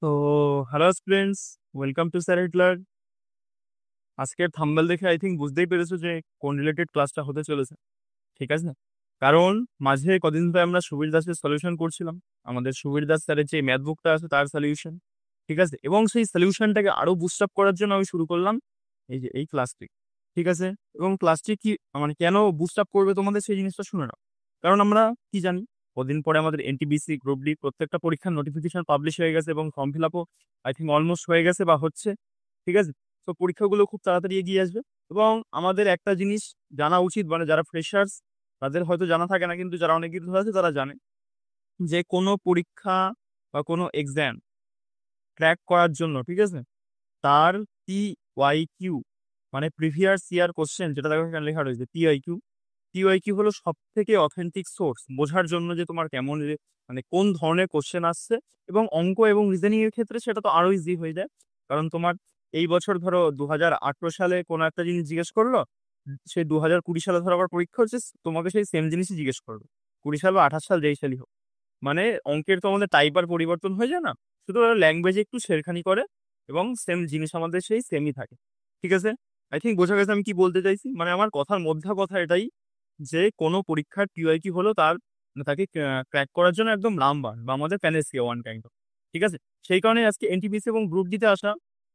তো hello students, welcome to sir Hitler. আজকের thumbnail দেখে আই থিঙ্ক বুঝতেই পেরেছো যে কোন রিলেটেড ক্লাসটা হতে চলেছে। ঠিক আছে, কারণ মাঝে কদিন ধরে আমরা সুবীর দাসের সলিউশন করছিলাম, আমাদের সুবীর দাস স্যারের যে ম্যাথ বুকটা আছে তার সলিউশন। ঠিক আছে, এবং সেই সলিউশনটাকে আরো বুস্ট আপ করার জন্য আমি শুরু করলাম এই যে এই ক্লাসটি। ঠিক আছে, এবং ক্লাসটি কি মানে কেন বুস্ট আপ করবে তোমাদের সেই জিনিসটা শুনে নাও। কারণ আমরা কি জানি, কদিন পরে আমাদের এনটিবিসি গ্রুপ ডি প্রত্যেকটা পরীক্ষার নোটিফিকেশন পাবলিশ হয়ে গেছে এবং ফর্ম ফিল আপও আই থিঙ্ক অলমোস্ট হয়ে গেছে বা হচ্ছে। ঠিক আছে, তো পরীক্ষাগুলো খুব তাড়াতাড়ি এগিয়ে আসবে। এবং আমাদের একটা জিনিস জানা উচিত, মানে যারা ফ্রেশার্স তাদের হয়তো জানা থাকে না, কিন্তু যারা অনেক কিছু আছে তারা জানে যে কোনো পরীক্ষা বা কোনো এক্সাম ক্র্যাক করার জন্য, ঠিক আছে, তার PYQ মানে প্রিভিয়াস ইয়ার কোশ্চেন, যেটা দেখো এখানে লেখা রয়েছে PYQ। PYQ হলো সব থেকে অথেন্টিক সোর্স বোঝার জন্য যে তোমার কেমন মানে কোন ধরনের কোশ্চেন আসছে। এবং অঙ্ক এবং রিজনিং এর ক্ষেত্রে সেটা তো আরো ইজি হয়ে যায়, কারণ তোমার এই বছর ধরো 2018 সালে কোনো একটা জিনিস জিজ্ঞেস করলো, সেই 2020 সালে ধরো আবার পরীক্ষা হচ্ছে, তোমাকে সেই সেম জিনিসই জিজ্ঞেস করবে, 20 সাল বা 28 সাল যেই সালই হোক। মানে অঙ্কের তো আমাদের টাইপ আর পরিবর্তন হয়ে যায় না, শুধু ল্যাঙ্গুয়েজে একটু ছেড়খানি করে, এবং সেম জিনিস আমাদের সেই সেমই থাকে। ঠিক আছে, আই থিঙ্ক বোঝা গেছে আমি কি বলতে চাইছি। মানে আমার কথার মধ্যে কথা এটাই যে কোনো পরীক্ষার PYQ হলো তার মানে তাকে ক্র্যাক করার জন্য একদম নাম্বার বা আমাদের প্যানেসিয়া ওয়ান কাইন্ড অফ। ঠিক আছে, সেই কারণে আজকে এনটিপিসি এবং গ্রুপ দিতে আসা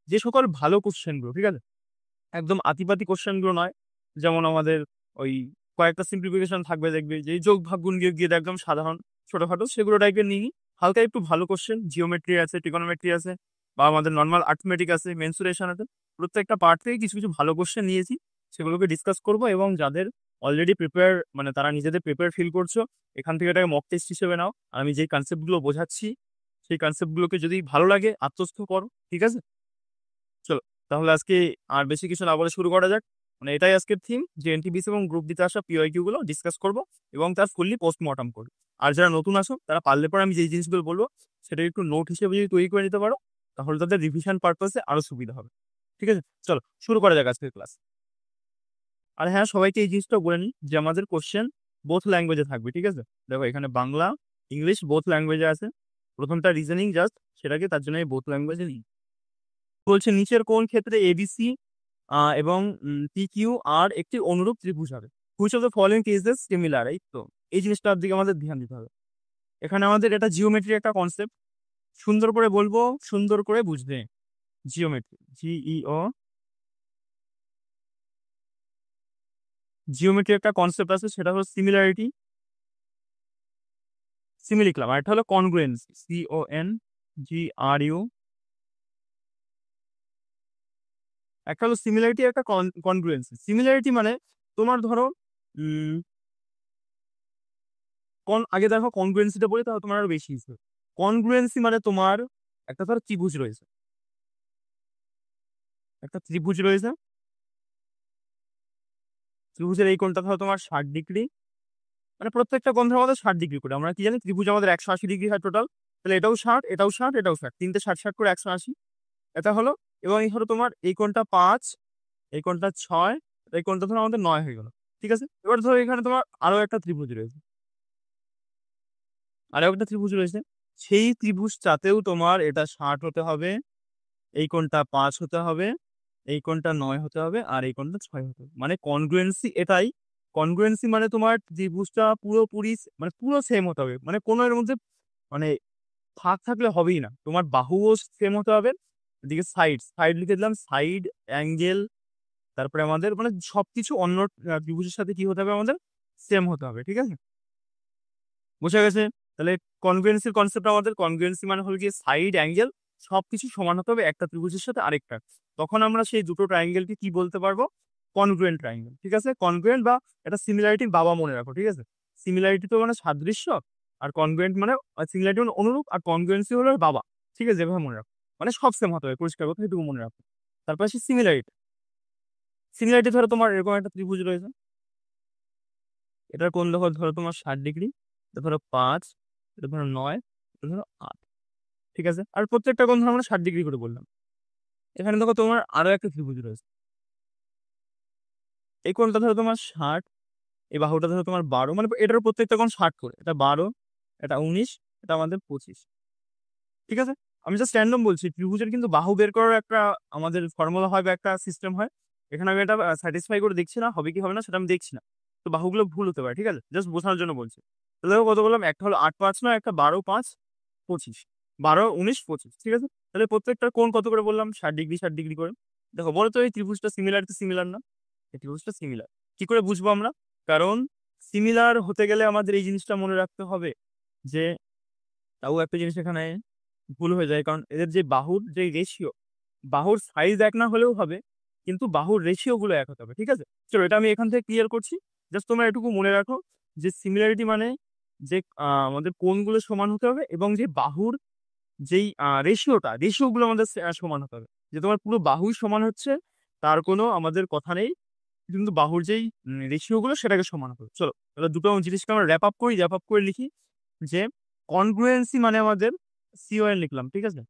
যে সকল ভালো কোশ্চেনগুলো, ঠিক আছে, একদম আতিপাতি কোশ্চেনগুলো নয়, যেমন আমাদের ওই কয়েকটা সিম্পলিফিকেশন থাকবে, দেখবে যে যোগ ভাগ গুণ গিয়ে গিয়ে একদম সাধারণ ছোটখাটো সেগুলো টাইপের নিই। হালকা একটু ভালো কোশ্চেন, জিওমেট্রি আছে, ট্রিগোনোমেট্রি আছে, বা আমাদের নর্মাল আর্থমেটিক আছে, মেনসুরেশন আছে, প্রত্যেকটা পার্ট থেকে কিছু কিছু ভালো কোশ্চেন নিয়েছি, সেগুলোকে ডিসকাস করব। এবং যাদের অলরেডি প্রিপেয়ার, মানে তারা নিজেদের প্রিপেয়ার ফিল করছো, এখান থেকে এটাকে মক টেস্ট হিসেবে নাও। আর আমি যেই কনসেপ্টগুলো বোঝাচ্ছি সেই কনসেপ্টগুলোকে যদি ভালো লাগে আত্মস্থ করো। ঠিক আছে, চলো তাহলে আজকে আর বেশি কিছু না বলে শুরু করা যাক। মানে এটাই আজকের থিম, যে এনটিপিসি এবং গ্রুপ দিতে আসা PYQ গুলো ডিসকাস করব এবং তার ফুললি পোস্টমর্টম করবো। আর যারা নতুন আসো তারা পারলে পরে আমি যেই জিনিসগুলো বলবো সেটা একটু নোট হিসেবে যদি তৈরি করে নিতে পারো, তাহলে তাদের রিভিশন পারপাসে আরো সুবিধা হবে। ঠিক আছে, চলো শুরু করা যাক আজকের ক্লাস। আর হ্যাঁ, সবাইকে এই জিনিসটা বলে নিই যে আমাদের কোশ্চেন বোথ ল্যাঙ্গুয়েজে থাকবে। ঠিক আছে, দেখো এখানে বাংলা ইংলিশ বোথ ল্যাঙ্গুয়েজে আছে। প্রথমটা রিজনিং জাস্ট, সেটাকে তার জন্য বোথ ল্যাঙ্গুয়েজে নিই। বলছে নিচের কোন ক্ষেত্রে ABC এবং PQ আর একটি অনুরূপ ত্রিভুজ হবে, which of the following cases similar. এই তো এই জিনিসটার দিকে আমাদের ধ্যান দিতে হবে। এখানে আমাদের এটা জিওমেট্রি একটা কনসেপ্ট, সুন্দর করে বলবো, সুন্দর করে বুঝবে। জিওমেট্রি, GEO, জিওমেট্রি একটা কনসেপ্ট আছে, সেটা হলো সিমিলারিটি, সিমি লিখলাম, আর এটা হলো কনগ্রুয়েন্সি, CONGRU। একটা হলো সিমিলারিটি, একটা কনগ্রুয়েন্সি। সিমিলারিটি মানে তোমার ধরো আগে দেখো কনগ্রুয়েন্সিটা বলি, তাহলে তোমার আরো বেশি ইজি। কনগ্রুয়েন্সি মানে তোমার একটা ধরো ত্রিভুজ রয়েছে, একটা ত্রিভুজ রয়েছে, ত্রিভুজের এই কোণটা ধরো তোমার 60 ডিগ্রি, মানে প্রত্যেকটা কোণ ধরো আমাদের 60 ডিগ্রি করে। আমরা কি জানি ত্রিভুজ আমাদের 180 ডিগ্রি হয় টোটাল, তাহলে এটাও 60, এটাও 60, এটাও 60, তিনটে 60 60 করে 180। এটা হলো, এবং এই হলো তোমার এই কোণটা 5, এই কোণটা 6, এই কোণটা ধরো আমাদের 9 হয়ে গেল। ঠিক আছে, এবার ধরো এখানে তোমার আরো একটা ত্রিভুজ রয়েছে, আরো একটা ত্রিভুজ রয়েছে, সেই ত্রিভুজটাতেও তোমার এটা 60 হতে হবে, এই কোণটা 5 হতে হবে, এই কোণটা 9 হতে হবে, আর এই কোণটা 6 হতে হবে। মানে কনগ্রুয়েন্সি এটাই। কনগ্রুয়েন্সি মানে তোমার ত্রিভুজটা পুরোপুরি মানে পুরো সেম হতে হবে, মানে কোনো এর মধ্যে মানে ফাঁক থাকলে হবেই না। তোমার বাহুও সেম হতে হবে, এদিকে সাইড সাইড লিখে দিলাম, সাইড অ্যাঙ্গেল, তারপরে আমাদের মানে সবকিছু অন্য ত্রিভুজের সাথে কি হতে হবে, আমাদের সেম হতে হবে। ঠিক আছে, বোঝা গেছে। তাহলে কনগ্রুয়েন্সির কনসেপ্ট, আমাদের কনগ্রুয়েন্সি মানে হলো গিয়ে সাইড অ্যাঙ্গেল সবকিছু সমান হতে হবে একটা ত্রিভুজের সাথে আরেকটা, তখন আমরা সেই দুটো ট্রায়াঙ্গেলকে কি বলতে পারবো, কনগ্রুয়েন্ট ট্রায়াঙ্গেল। ঠিক আছে, কনগ্রুয়েন্ট বা এটা সিমিলারিটির বাবা মনে রাখো। ঠিক আছে, সিমিলারিটি তো মানে সাদৃশ্য, আর কনগ্রুয়েন্ট মানে সিমিলারিটি মানে অনুরূপ, আর কনগ্রুয়েন্সি হলো এর বাবা। ঠিক আছে, যেভাবে মনে রাখো, মানে সব সেম হতে হবে, পরিষ্কার কথা এটুকু মনে রাখো। তারপর আসি সিমিলারিটি। সিমিলারিটি ধরো তোমার এরকম একটা ত্রিভুজ রয়েছে, এটার কোণ দেখো ধরো তোমার 60 ডিগ্রি, এটা ধরো 5, এটা ধরো 9, এটা ধরো 8। ঠিক আছে, আর প্রত্যেকটা কোণ ধরো আমরা 60 ডিগ্রি করে বললাম। এখানে দেখো তোমার আরো একটা ত্রিভুজ রয়েছে, এই কোণটা ধরো তোমার 60, এই বাহুটা ধরো তোমার 12, মানে এটার প্রত্যেকটা কোণ 60 করে, এটা 12, এটা 19, এটা আমাদের 25। ঠিক আছে, আমি জাস্ট র্যান্ডম বলছি, ত্রিভুজের কিন্তু বাহু বের করার একটা আমাদের ফর্মুলা হয় বা একটা সিস্টেম হয়। এখানে আমি এটা স্যাটিসফাই করে দেখছি না, হবে কি হবে না সেটা আমি দেখছি না। তো বাহুগুলো ভুল হতে পারে, ঠিক আছে? জাস্ট বোঝানোর জন্য বলছি। তো দেখো কত বললাম, একটা হলো 8, 5 নয়, একটা 12, 5, 25, 12, 19, 25, ঠিক আছে? তাহলে প্রত্যেকটার কোণ কত করে বললাম? 60 ডিগ্রি 60 ডিগ্রি করে। দেখো বলো তো, এই ত্রিভুজটা সিমিলার তো সিমিলার না? এই ত্রিভুজটা সিমিলার। কি করে বুঝবো আমরা? কারণ সিমিলার হতে গেলে আমাদের এই জিনিসটা মনে রাখতে হবে যে, তাও একটা জিনিস এখানে ভুল হয়ে যায়, কারণ এদের যে বাহুর যে রেশিও, বাহুর সাইজ এক না হলেও হবে, কিন্তু বাহুর রেশিও গুলো এক হতে হবে, ঠিক আছে? চলো এটা আমি এখান থেকে ক্লিয়ার করছি। জাস্ট তোমরা এটুকু মনে রাখো যে সিমিলারিটি মানে যে আমাদের কোণগুলো সমান হতে হবে, এবং যে বাহুর যেই রেশিও গুলো আমাদের সমান হতে হবে। যে তোমার পুরো বাহুই সমান হচ্ছে তার কোনো আমাদের কথা নেই, কিন্তু বাহুর যেই রেশিও গুলো সেটাকে সমান হতে হবে। চলো তাহলে দুটো জিনিসকে আমরা র্যাপ আপ করে লিখি যে কনগ্রুয়েন্সি মানে আমাদের সিওএন লিখলাম, ঠিক আছে?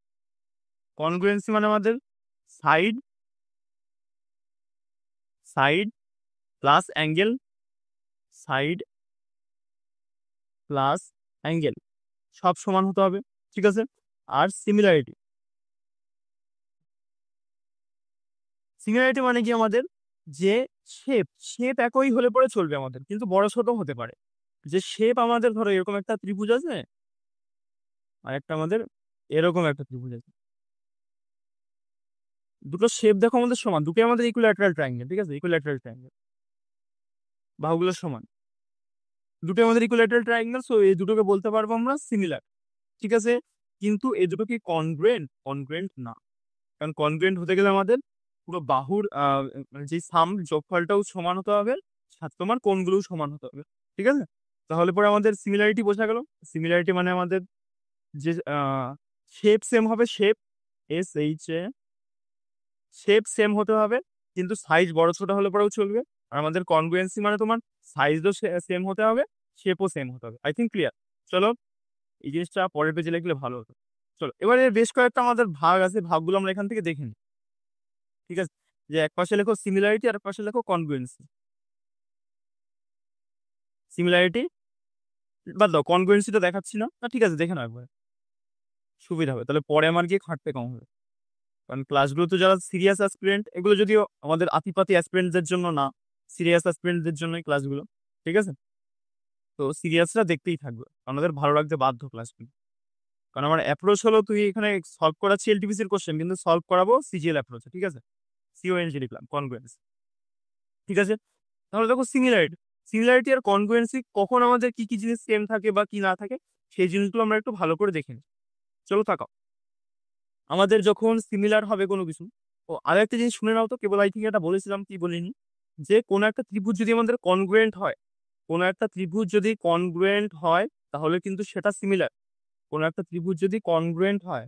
কনগ্রুয়েন্সি মানে আমাদের side side plus angle, side plus angle সব সমান হতে হবে, ঠিক আছে? আর সিমিলারিটি, সিমিলারিটি মানে কি আমাদের যে শেপ একই হলে পরে চলবে আমাদের, কিন্তু বড় ছোট হতে পারে। যে শেপ আমাদের ধরো এরকম একটা ত্রিভুজ আছে, আর একটা আমাদের এরকম একটা ত্রিভুজ আছে। দুটো শেপ দেখো আমাদের সমান, দুটো আমাদের ইকুইল্যাটারাল ট্রায়াঙ্গেল, ঠিক আছে? ইকুইল্যাটারাল ট্রায়াঙ্গেল, বাহুগুলো সমান, দুটো আমাদের ইকুইল্যাটারাল ট্রায়াঙ্গেল, সো এই দুটোকে বলতে পারবো আমরা সিমিলার, ঠিক আছে? কিন্তু এই দুটো কি কনগ্রুয়েন্ট? কনগ্রুয়েন্ট না। কারণ কনগ্রুয়েন্ট হতে গেলে আমাদের পুরো বাহুর মানে যে যোগফলটাও সমান হতে হবে, সাথে তোমার কোণগুলোও সমান হতে হবে, ঠিক আছে? তাহলে পরে আমাদের সিমিলারিটি বোঝা গেল। সিমিলারিটি মানে আমাদের যে শেপ সেম হবে, SH শেপ সেম হতে হবে, কিন্তু সাইজ বড় ছোট হলে পরেও চলবে। আর আমাদের কনগ্রুয়েন্সি মানে তোমার সাইজও সেম হতে হবে, শেপও সেম হতে হবে। I think clear. চলো এই জিনিসটা পরের পেজে লিখলে ভালো হতো। চলো এবারে বেশ কয়েকটা আমাদের ভাগ আছে, ভাগগুলো আমরা এখান থেকে দেখে নিই, ঠিক আছে? যে এক পাশে লেখো সিমিলারিটি আর এক পাশে লেখো কনগ্রুয়েন্সি। সিমিলারিটি বাদ দাও, কনগ্রুয়েন্সিটা দেখাচ্ছি না, না ঠিক আছে, দেখে নাও একবার, সুবিধা হবে, তাহলে পরে আমার গিয়ে খাটতে কম হবে। কারণ ক্লাসগুলো তো যারা সিরিয়াস অ্যাসপিরেন্ট, এগুলো যদিও আমাদের আতিপাতি অ্যাসপিরেন্টদের জন্য না, সিরিয়াস অ্যাসপিরেন্টদের জন্যই ক্লাসগুলো, ঠিক আছে? তো সিরিয়াসরা দেখতেই থাকবে, আমাদের ভালো লাগতে বাধ্য ক্লাসগুলো। কারণ আমার অ্যাপ্রোচ হলো, তুই এখানে সলভ করাচ্ছি এলটিপিসির কোশ্চেন, কিন্তু সলভ করাবো সিজিএল অ্যাপ্রোচে, ঠিক আছে? সিওএনজি লিখলাম, কনগ্রুয়েন্স, ঠিক আছে? তাহলে দেখো সিমিলারিটি, সিমিলারিটি আর কনগ্রুয়েন্সি কখন আমাদের কি কি জিনিস সেম থাকে বা কি না থাকে, সেই জিনিসগুলো আমরা একটু ভালো করে দেখে নিই। চলো তাকাও, আমাদের যখন সিমিলার হবে কোনো কিছু, ও আর একটা জিনিস শুনে নাও তো, কেবল আই থিঙ্ক এটা বলেছিলাম কি বলিনি, যে কোনো একটা ত্রিভুজ যদি আমাদের কনগ্রুয়েন্ট হয়, কোনো একটা ত্রিভুজ যদি কনগ্রুয়েন্ট হয় তাহলে কিন্তু সেটা সিমিলার। কোনো একটা ত্রিভুজ যদি কনগ্রুয়েন্ট হয়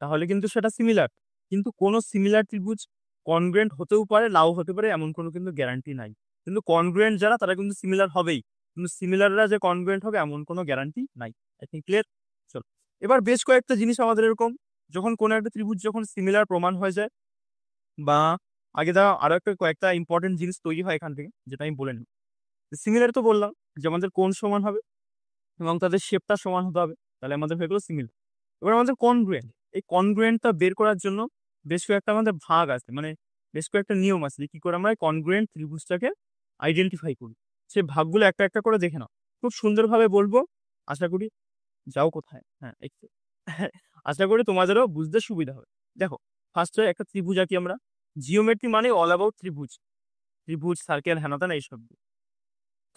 তাহলে কিন্তু সেটা সিমিলার। কিন্তু কোনো সিমিলার ত্রিভুজ কনগ্রুয়েন্ট হতেও পারে, নাও হতে পারে, এমন কোনো কিন্তু গ্যারান্টি নাই। কিন্তু কনগ্রুয়েন্ট যারা তারা কিন্তু সিমিলার হবেই, কিন্তু সিমিলাররা যে কনগ্রুয়েন্ট হবে এমন কোনো গ্যারান্টি নাই। I think clear. চলো এবার বেশ কয়েকটা জিনিস আমাদের এরকম, যখন কোনো একটা ত্রিভুজ যখন সিমিলার প্রমাণ হয়ে যায়, বা আগে দা আরো একটা কয়েকটা ইম্পর্টেন্ট জিনিস তৈরি হয় এখান থেকে, যেটা আমি বলে নিই। সিমিলার তো বললাম যে আমাদের কোণ সমান হবে এবং তাদের শেপটা সমান হতে হবে, তাহলে আমাদের হয়ে গেলো সিমিলার। এবার আমাদের কনগ্রুয়েন্ট, এই কনগ্রুয়েন্টটা বের করার জন্য বেশ কয়েকটা আমাদের ভাগ আছে, মানে বেশ কয়েকটা নিয়ম আছে যে কি করে আমরা কনগ্রুয়েন্ট ত্রিভুজটাকে আইডেন্টিফাই করি। সে ভাগগুলো একটা একটা করে দেখে নাও, খুব সুন্দরভাবে বলবো, আশা করি। যাও কোথায়, হ্যাঁ একটু আশা করি তোমাদেরও বুঝতে সুবিধা হবে। দেখো ফার্স্টে একটা ত্রিভুজ আঁকি আমরা। জিওমেট্রি মানে অল অ্যাবাউট ত্রিভুজ, ত্রিভুজ সার্কেল হ্যানা ত্যানা এইসব।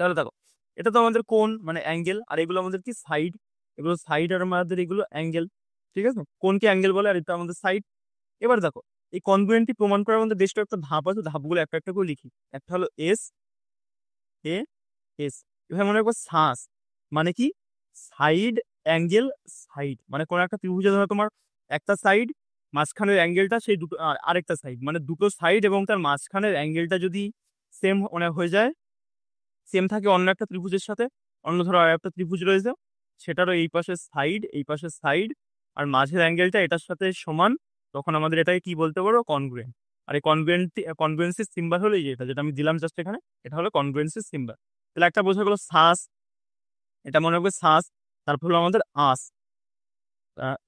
তাহলে দেখো, এটা তো আমাদের কোণ মানে অ্যাঙ্গেল, আর এগুলো আমাদের কি সাইড, এগুলো সাইড আর আমাদের এগুলো অ্যাঙ্গেল, ঠিক আছে? কোণকে অ্যাঙ্গেল বলে, আর এটা আমাদের সাইড। এবার দেখো, এই কনগ্রুয়েন্টটি প্রমাণ করার আমাদের বেশ কয়েকটা ধাপ আছে, ধাপগুলো একটা একটা করে লিখি। একটা হলো এ এস, এভাবে মনে রাখবো। সাস মানে কি? সাইড অ্যাঙ্গেল সাইড, মানে কোন একটা ত্রিভুজে ধরো তোমার একটা সাইড, মাঝখানের অ্যাঙ্গেলটা সেই দুটো আরেকটা সাইড, মানে দুটো সাইড এবং তার মাঝখানের অ্যাঙ্গেলটা যদি সেম মানে হয়ে যায়, সেম থাকে অন্য একটা ত্রিভুজের সাথে, অন্য ধরো আর একটা ত্রিভুজ রয়েছে, সেটারও এই পাশে সাইড এই পাশে সাইড, আর মাঝের অ্যাঙ্গেলটা এটার সাথে সমান, তখন আমাদের এটাকে কি বলতে পারো? কনগ্রুয়েন্ট। আর এই কনগ্রুয়েন্সির সিম্বল হলো এই যে এটা, যেটা আমি দিলাম জাস্ট এখানে, এটা হলো কনগ্রুয়েন্সির সিম্বল। তাহলে একটা বোঝা গেলো সাস, এটা মনে রাখবে সাস। তারপর হলো আমাদের আস,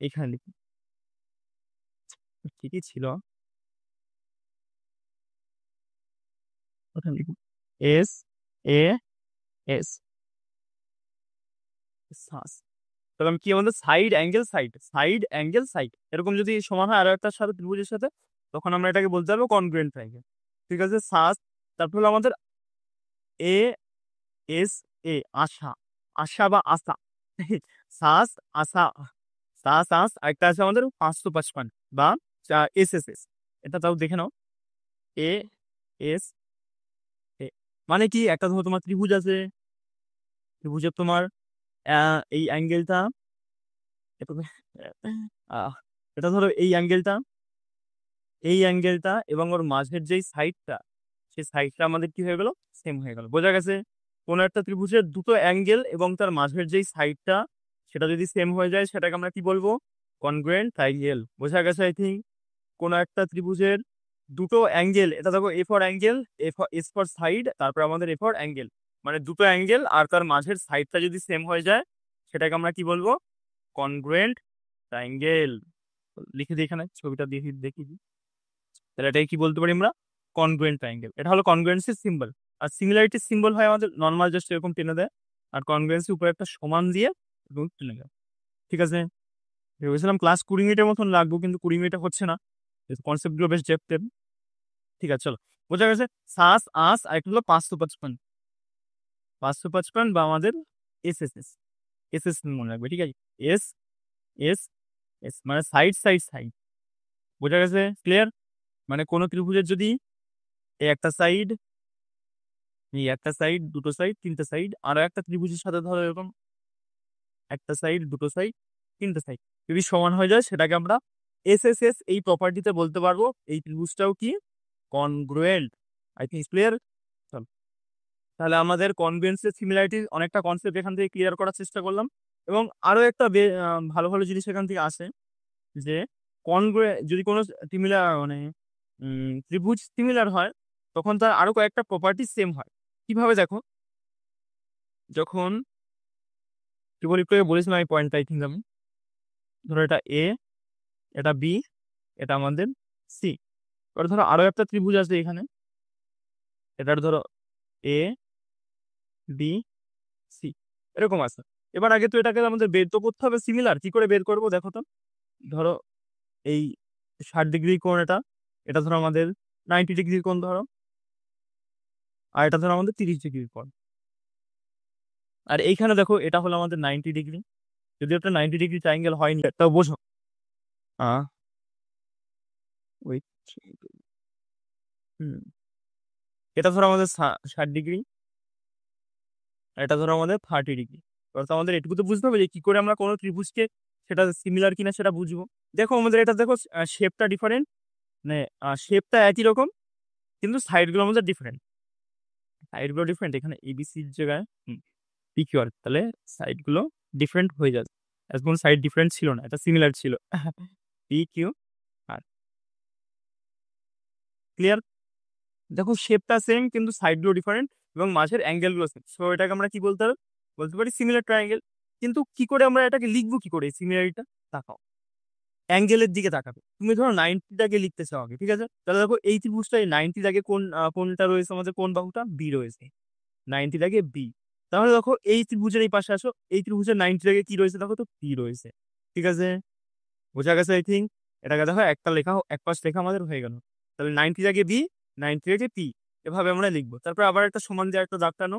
এখানে লিখি, ঠিকই ছিল, ওখানে লিখি এস এ এস সাস। তবে আমি কি আমাদের side angle side, side angle side এরকম যদি সমান হয় আরো একটার সাথে ত্রিভুজের সাথে, তখন আমরা এটাকে বলতে পারবো কনগ্রুয়েন্ট ট্রায়াঙ্গেল। ঠিক আছে, সাস, তারপর হলো আমাদের এ এস এ, আশা, আশা বা আশা সাস আশা, সাস আস, আরেকটা আছে আমাদের 555 বা এস এস এস, এটা তাও দেখে নাও। এ এস এ মানে কি, একটা ধরো তোমার ত্রিভুজ আছে, ত্রিভুজের তোমার এই অ্যাঙ্গেলটা, আহ, এটা ধরো এই অ্যাঙ্গেলটা, এই অ্যাঙ্গেলটা এবং ওর মাঝের যেই সাইডটা, সেই সাইডটা আমাদের কি হয়ে গেল, সেম হয়ে গেল। বোঝা গেছে? কোনো একটা ত্রিভুজের দুটো অ্যাঙ্গেল এবং তার মাঝের যেই সাইডটা, সেটা যদি সেম হয়ে যায় সেটাকে আমরা কি বলবো, কনগ্রুয়েন্ট ট্রায়াঙ্গেল। বোঝা গেছে আই থিঙ্ক। কোনো একটা ত্রিভুজের দুটো অ্যাঙ্গেল, এটা দেখো A for angle, S for side, তারপর আমাদের এ ফর অ্যাঙ্গেল, মানে দুটো অ্যাঙ্গেল আর তার মাঝের সাইডটা যদি সেম হয়ে যায় সেটাকে আমরা কি বলবো, কনগ্রুয়েন্ট ট্রায়াঙ্গেল। লিখে দিই এখানে, ছবিটা দেখি দেখি দিই। তাহলে এটাকে কি বলতে পারি আমরা, কনগ্রুয়েন্ট ট্রায়াঙ্গেল। এটা হলো কনগ্রুয়েন্সির সিম্বল। আর সিমিলারিটির সিম্বল হয় আমাদের নর্মাল জাস্ট এরকম টেনে দেয়, আর কনগ্রুয়েন্সি উপরে একটা সমান দিয়ে এবং টেনে দেয়। ঠিক আছে, ভেবেছিলাম ক্লাস 20 মিনিটের মতন লাগবে, কিন্তু 20 মিনিটে হচ্ছে না, কনসেপ্ট গুলো বেশ ডেপথের। ঠিক আছে চলো, বোঝা গেছে। সাস আস, আর একটা হলো 555, 555 বা আমাদের S S S, S S মনে রাখবে। ঠিক আছে, এস এস এস মানে সাইড সাইড সাইড। বোঝা গেছে? ক্লিয়ার? মানে কোনো ত্রিভুজের যদি এই একটা সাইড, এই একটা সাইড, দুটো সাইড, তিনটা সাইড, আরো একটা ত্রিভুজের সাথে ধরো এরকম একটা সাইড, দুটো সাইড, তিনটা সাইড যদি সমান হয়ে যায় সেটাকে আমরা এস এস এস এই প্রপার্টিতে বলতে পারবো এই ত্রিভুজটাও কি কনগ্রুয়েন্ট। I think clear. চল, তাহলে আমাদের কনগ্রুয়েন্সের সিমিলারিটির অনেকটা কনসেপ্ট এখান থেকে ক্লিয়ার করার চেষ্টা করলাম। এবং আরো একটা ভালো ভালো জিনিস এখান থেকে আসে, যে যদি কোনো সিমিলার মানে ত্রিভুজ সিমিলার হয়, তখন তার আরো কয়েকটা প্রপার্টি সেম হয়। কিভাবে দেখো, যখন ত্রিভুজ একটু বলেছিলাম আমি পয়েন্টটা, আই থিঙ্ক আমি, ধরো এটা এ, এটা বি, এটা আমাদের সি। এবার ধরো আরো একটা ত্রিভুজ আছে এখানে, এটার ধরো এ বি সি এরকম আছে। এবার আগে তো এটাকে আমাদের বের তো করতে হবে সিমিলার, কি করে বের করবো দেখো তো। ধরো এই 60 ডিগ্রি কোণ, এটা এটা ধরো আমাদের 90 ডিগ্রি কোণ ধরো, আর এটা ধরো আমাদের 30 ডিগ্রি কোণ। আর এইখানে দেখো এটা হলো আমাদের 90 ডিগ্রি, যদি একটা 90 ডিগ্রি ট্রায়াঙ্গেল হয়নি, তাও বোঝো। আহ ওই হুম, এটা ধরো আমাদের 60 ডিগ্রি, এটা ধরো আমাদের 30 ডিগ্রি। অর্থাৎ আমাদের এটুকু তো বুঝতে হবে যে কি করে আমরা কোনো ত্রিভুজকে সেটা সিমিলার কিনা সেটা বুঝবো। দেখো আমাদের এটা দেখো শেপটা ডিফারেন্ট, মানে শেপটা একই রকম, কিন্তু সাইডগুলো আমাদের ডিফারেন্ট, সাইডগুলো ডিফারেন্ট। এখানে এবিসির জায়গায় পিকিউআর, তাহলে সাইডগুলো ডিফারেন্ট হয়ে যাচ্ছে। কোনো সাইড ডিফারেন্ট ছিল না, এটা সিমিলার ছিল পি কিউ আর। ক্লিয়ার? দেখো শেপটা সেম কিন্তু সাইডগুলো ডিফারেন্ট এবং মাঝের অ্যাঙ্গেলগুলো সেম, সো এটাকে আমরা কি বলতে হবে, বলতে পারি সিমিলার ট্রায়াঙ্গেল। কিন্তু কি করে আমরা এটাকে লিখবো, কি করে সিমিলারিটা, তাকাও অ্যাঙ্গেলের দিকে তাকাবে। তুমি ধরো 90টাকে লিখতে চাও আগে, ঠিক আছে, তাহলে দেখো এই ত্রিভুজটাই 90টাকে কোন কোনটা রয়েছে আমাদের, কোন বাহুটা বি রয়েছে, 90টাকে বি। তাহলে দেখো এই ত্রিভুজের এই পাশে আসো, এই ত্রিভুজের 90টাকে কি রয়েছে দেখো তো, পি রয়েছে। ঠিক আছে, বোঝা গেছে আই থিঙ্ক। এটাকে দেখো একটা লেখা, এক পাশ লেখা আমাদের হয়ে গেল। তাহলে 90টাকে বি, 90টাকে পি, এভাবে আমরা লিখবো। তারপর আবার একটা সমান দিয়ে একটা দাগ টানো,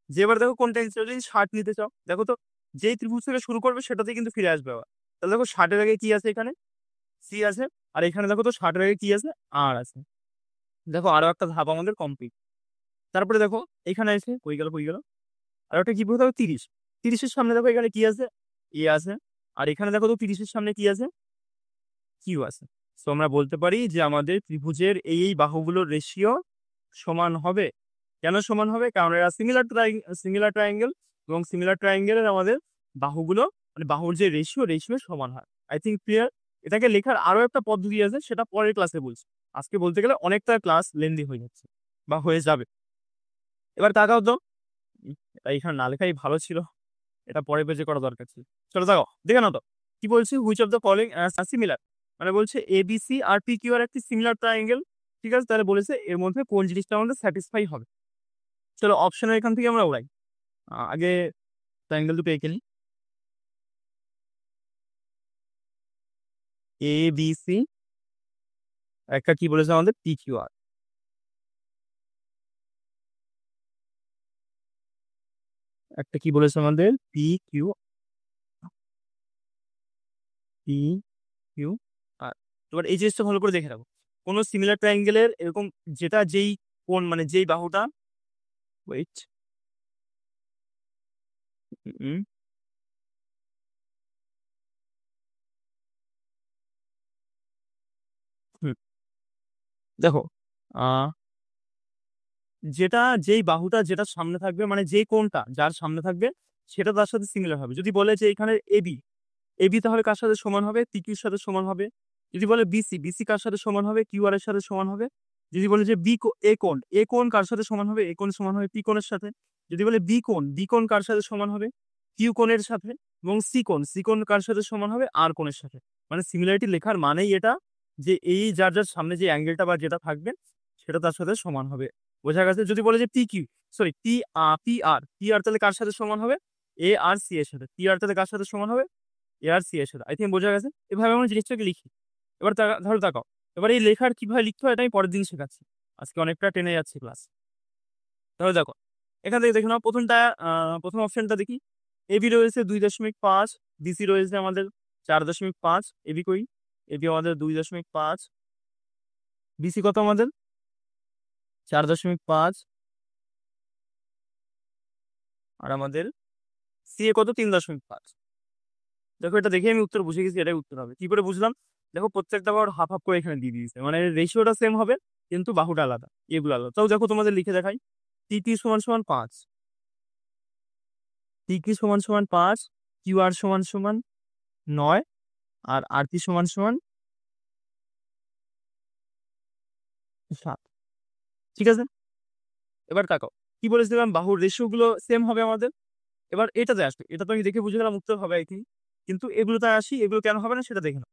যে এবার দেখো কোনটা যদি 60 নিতে চাও, দেখো তো যেই ত্রিভুজ থেকে শুরু করবে সেটাতে কিন্তু ফিরে আসবে আবার। তাহলে দেখো 60-এর আগে কি আছে, এখানে সি আছে, আর এখানে দেখো তো 60-এর আগে কি আছে, আর আছে। দেখো আরো একটা ধাপ আমাদের কমপ্লিট। তারপরে দেখো এখানে এসে কই গেল, কই গেল, আর ওটা কি বলতে হবে, 30, 30-এর সামনে দেখো এখানে কি আছে, এ আছে, আর এখানে দেখো তো 30-এর সামনে কি আছে, কিউ আছে। তো আমরা বলতে পারি যে আমাদের ত্রিভুজের এই এই বাহুগুলোর রেশিও সমান হবে। কেন সমান হবে, কারণ এরা সিমিলার সিমিলার ট্রায়াঙ্গেল, এবং সিমিলার ট্রায়াঙ্গেলের আমাদের বাহুগুলো মানে বাহুর যে রেশিও, রেশিও সমান হয়। I think clear. এটাকে লেখার আরো একটা পদ্ধতি আছে, সেটা পরের ক্লাসে বলছি। আজকে বলতে গেলে অনেকটা ক্লাস লেন্দি হয়ে যাচ্ছে বা হয়ে যাবে। এবার তাকাও তো, এটা এখানে না লেখাই ভালো ছিল, এটা পরে পেজে করা দরকার ছিল। চলো তাকাও, দেখে নাও তো কি বলছে, which of the following similar, মানে বলছে এবিসি আর পি কিউ আর একটি সিমিলার ট্রায়াঙ্গেল। ঠিক আছে, তাহলে বলেছে এর মধ্যে কোন জিনিসটা আমাদের স্যাটিসফাই হবে। চলো অপশনের এখান থেকে আমরা উড়াই। আগে ট্রায়াঙ্গেল দুটো এঁকে নিই। এ বি সি, একটা কি বলেছে আমাদের পি কিউ আর, একটা কি বলেছে আমাদের P Q, P Q R. এবার এই জিনিসটা ভালো করে দেখে রাখো, কোনো সিমিলার ট্রায়াঙ্গেলের এরকম যেটা যেই কোণ মানে যেই বাহুটা, ওয়েট, দেখো যেটা যেই বাহুটা যেটা সামনে থাকবে মানে যেই কোণটা যার সামনে থাকবে সেটা তার সাথে সিমিলার হবে। যদি বলে যে এখানে এবি, এবি তাহলে কার সাথে সমান হবে, পিকিউর সাথে সমান হবে। যদি বলে বিসি, বিসি কার সাথে সমান হবে, কিউআর এর সাথে সমান হবে। যদি বলে যে এ কোণ, এ কোণ কার সাথে সমান হবে, এ কোণ সমান হবে পি কোণের সাথে। যদি বলে বি কোণ, বি কোণ কার সাথে সমান হবে, কিউ কোণের সাথে। এবং সি কোণ, সি কোণ কার সাথে সমান হবে, আর কোণের সাথে। মানে সিমিলারিটি লেখার মানেই এটা যে এই যার যার সামনে যে অ্যাঙ্গেলটা বা যেটা থাকবে সেটা তার সাথে সমান হবে। বোঝা গেছে? যদি বলে যে P Q, sorry P P R, P R তাহলে কার সাথে সমান হবে, এ আর সি এর সাথে। পি আর তাহলে কার সাথে সমান হবে, এ আর সি এর সাথে। আই থিঙ্ক বোঝা গেছে। এভাবে আমরা জিনিসটাকে লিখি। এবার ধরো তাকাও, এবার এই লেখার কিভাবে লিখতে হয় এটা আমি পরের দিন শেখাচ্ছি, আজকে অনেকটা টেনে যাচ্ছে ক্লাস। তাহলে দেখো এখান থেকে দেখে নাও প্রথমটা, প্রথম অপশনটা দেখি। এবি রয়েছে 2.5, বিসি রয়েছে আমাদের 4.5। এবি কই, এবি আমাদের 2.5, বিসি কত আমাদের 4.5, আর আমাদের সি এ কত 3.5। দেখো এটা দেখে আমি উত্তর বুঝে গেছি, এটাই উত্তর হবে। কি করে বুঝলাম, দেখো প্রত্যেকটা বার হাফ হাফ করে এখানে দিয়ে দিয়েছে, মানে রেশিওটা সেম হবে কিন্তু বাহুটা আলাদা, এগুলো আলাদা। তাও দেখো তোমাদের লিখে দেখাই, টি টি সমান সমান 5, টি কি সমান সমান 5, কিউ আর সমান সমান 9, আর আর পি সমান সমান 7। ঠিক আছে, এবার তাকাও কি বলেছিলাম, বাহুর রেশিও গুলো সেম হবে আমাদের। এবার এটাতে আসবে, এটা তো আমি দেখে বুঝে গেলাম উত্তর হবে আই থিঙ্ক। কিন্তু এগুলোতে আসি, এগুলো কেন হবে না সেটা দেখে নাও।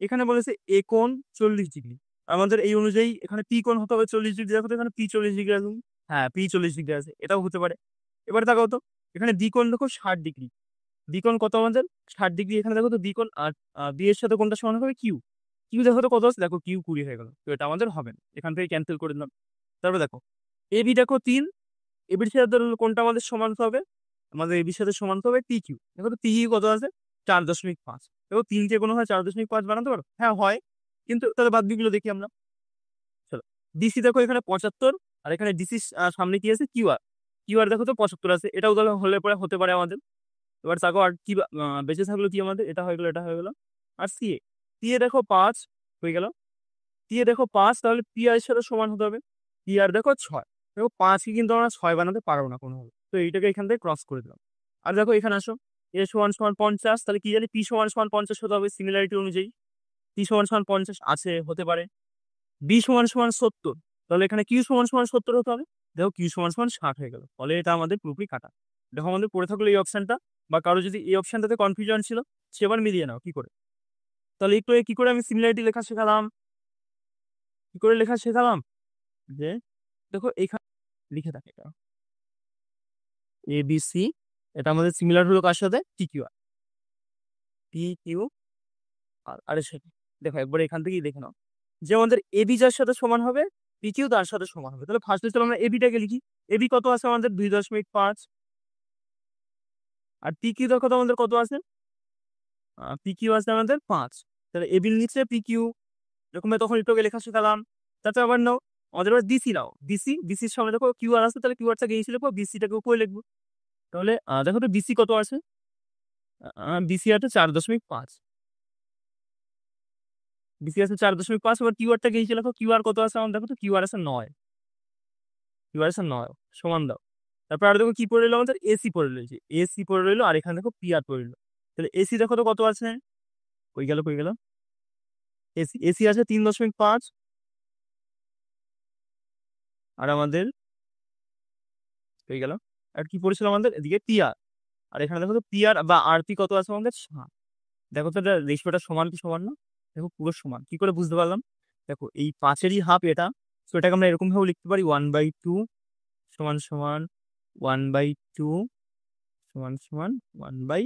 এখানে বলেছে এ কোণ 40 ডিগ্রি, আমাদের এই অনুযায়ী এখানে পি কোণ হতে হবে 40 ডিগ্রি। দেখো তো এখানে পি 40 ডিগ্রি আছে, হ্যাঁ পি 40 ডিগ্রি আছে, এটাও হতে পারে। এবার তাকাও তো, এখানে বি কোণ দেখো 60 ডিগ্রি, বি কোণ কত আমাদের 60 ডিগ্রি। এখানে দেখো তো বি কোণ আর বি এর সাথে কোণটা সমান হবে কিউ, কিউ দেখো তো কত আছে, দেখো কিউ 20 হয়ে গেল। তো এটা আমাদের হবে না, এখান থেকে ক্যান্সেল করে দিলাম। তারপরে দেখো এবি দেখো 3, এবির সাথে ধরো কোনটা আমাদের সমান হবে, আমাদের এবির সাথে সমান হবে পি কিউ। দেখো তো পি কিউ কত আছে 4.5। দেখো 3 কে কোনো হয় 4.5 বানাতে পারো, হ্যাঁ হয়। কিন্তু তাহলে বাদ দিকগুলো দেখি আমরা। চলো ডিসি দেখো এখানে 75, আর এখানে ডিসি সামনে কি আছে কিউআর, কিউআর দেখো তো 75 আছে, এটাও তাহলে হলে পরে হতে পারে আমাদের। এবার তাকে আর কি বেঁচে থাকলো কি আমাদের, এটা হয়ে গেলো, এটা হয়ে গেলো। আর সিএ, সিএ দেখো 5 হয়ে গেল। সিএ দেখো 5, তাহলে পি আর এর সাথে সমান হতে হবে। পি আর দেখো 6, দেখো 5 কে কিন্তু আমরা 6 বানাতে পারবো না কোনোভাবে, তো এইটাকে এখান থেকে ক্রস করে দিলাম। আর দেখো এখানে আসো, এ সমান সমান 50, তাহলে কি জানি পি সমান সমান 50 হতে হবে সিমিলারিটি অনুযায়ী। পি সমান সমান 50 আছে, হতে পারে। বি সমান সমান 70, তাহলে এখানে কিউ সমান সমান 70 হতে হবে। দেখো কিউ সমান সমান 60 হয়ে গেল, ফলে এটা আমাদের পুরোপুরি কাটা। দেখো আমাদের পড়ে থাকলো এই অপশনটা, বা কারো যদি এই অপশনটাতে কনফিউশন ছিল সে এবার মিলিয়ে নাও কি করে। তাহলে একটু কি করে আমি সিমিলারিটি লেখা শেখালাম, কি করে লেখা শেখালাম, যে দেখো এখানে লিখে থাকে এটা এ বি সি, এটা আমাদের সিমিলার হলো কার সাথে, P Q R, P Q R আরে সেটা দেখো একবার এখান থেকেই দেখে নাও যে আমাদের এবি যার সাথে সমান হবে পি কিউ তার সাথে সমান হবে। তাহলে ফার্স্টে চলো আমরা এবিটাকে লিখি। এবি কত আছে আমাদের 2.5, আর পি কিউ কত আমাদের কত আছে, পি কিউ আছে আমাদের 5। তাহলে এবির নিচে পি কিউ, এরকম তখন একটু আগে লেখা শেখালাম। তারপরে আবার নাও আমাদের এবার ডিসি নাও, ডিসি, ডিসির সামনে দেখো কিউ আর আছে, তাহলে কিউ আরটাকে এই লিখবো, বিসিটাকে উপরে লিখবো। তাহলে দেখো তো বিসি কত আছে, বিসি আছে 4.5, বিসি আছে 4.5। এবার কিউ আরটাকে এই লেখো, কিউ আর কত আছে আমার দেখো তো, কিউ আর আছে 9, কিউ আর আছে 9 সমান দাও। তারপর আর দেখো কি পড়ে রইলো আমাদের, এসি পড়ে রয়েছে, এসি পড়ে রইলো, আর এখানে দেখো পি আর পড়ে রইলো। তাহলে এসি দেখো তো কত আছে, কই গেল কই গেল, এসি, এসি আছে 3.5, আর আমাদের হয়ে গেল। আর কি পড়েছিল আমাদের এদিকে পিআর, আর এখানে দেখো তো পিআর বা আরপি কত আছে আমাদের 7। দেখো তো এটা রেশিওটা সমান কি সমান না? দেখো পুরো সমান। কি করে বুঝতে পারলাম? দেখো এই 5-এরই হাফ এটা, তো এটাকে আমরা এরকম ভাবে লিখতে পারি 1/2 সমান সমান 1/2 সমান সমান 1/2।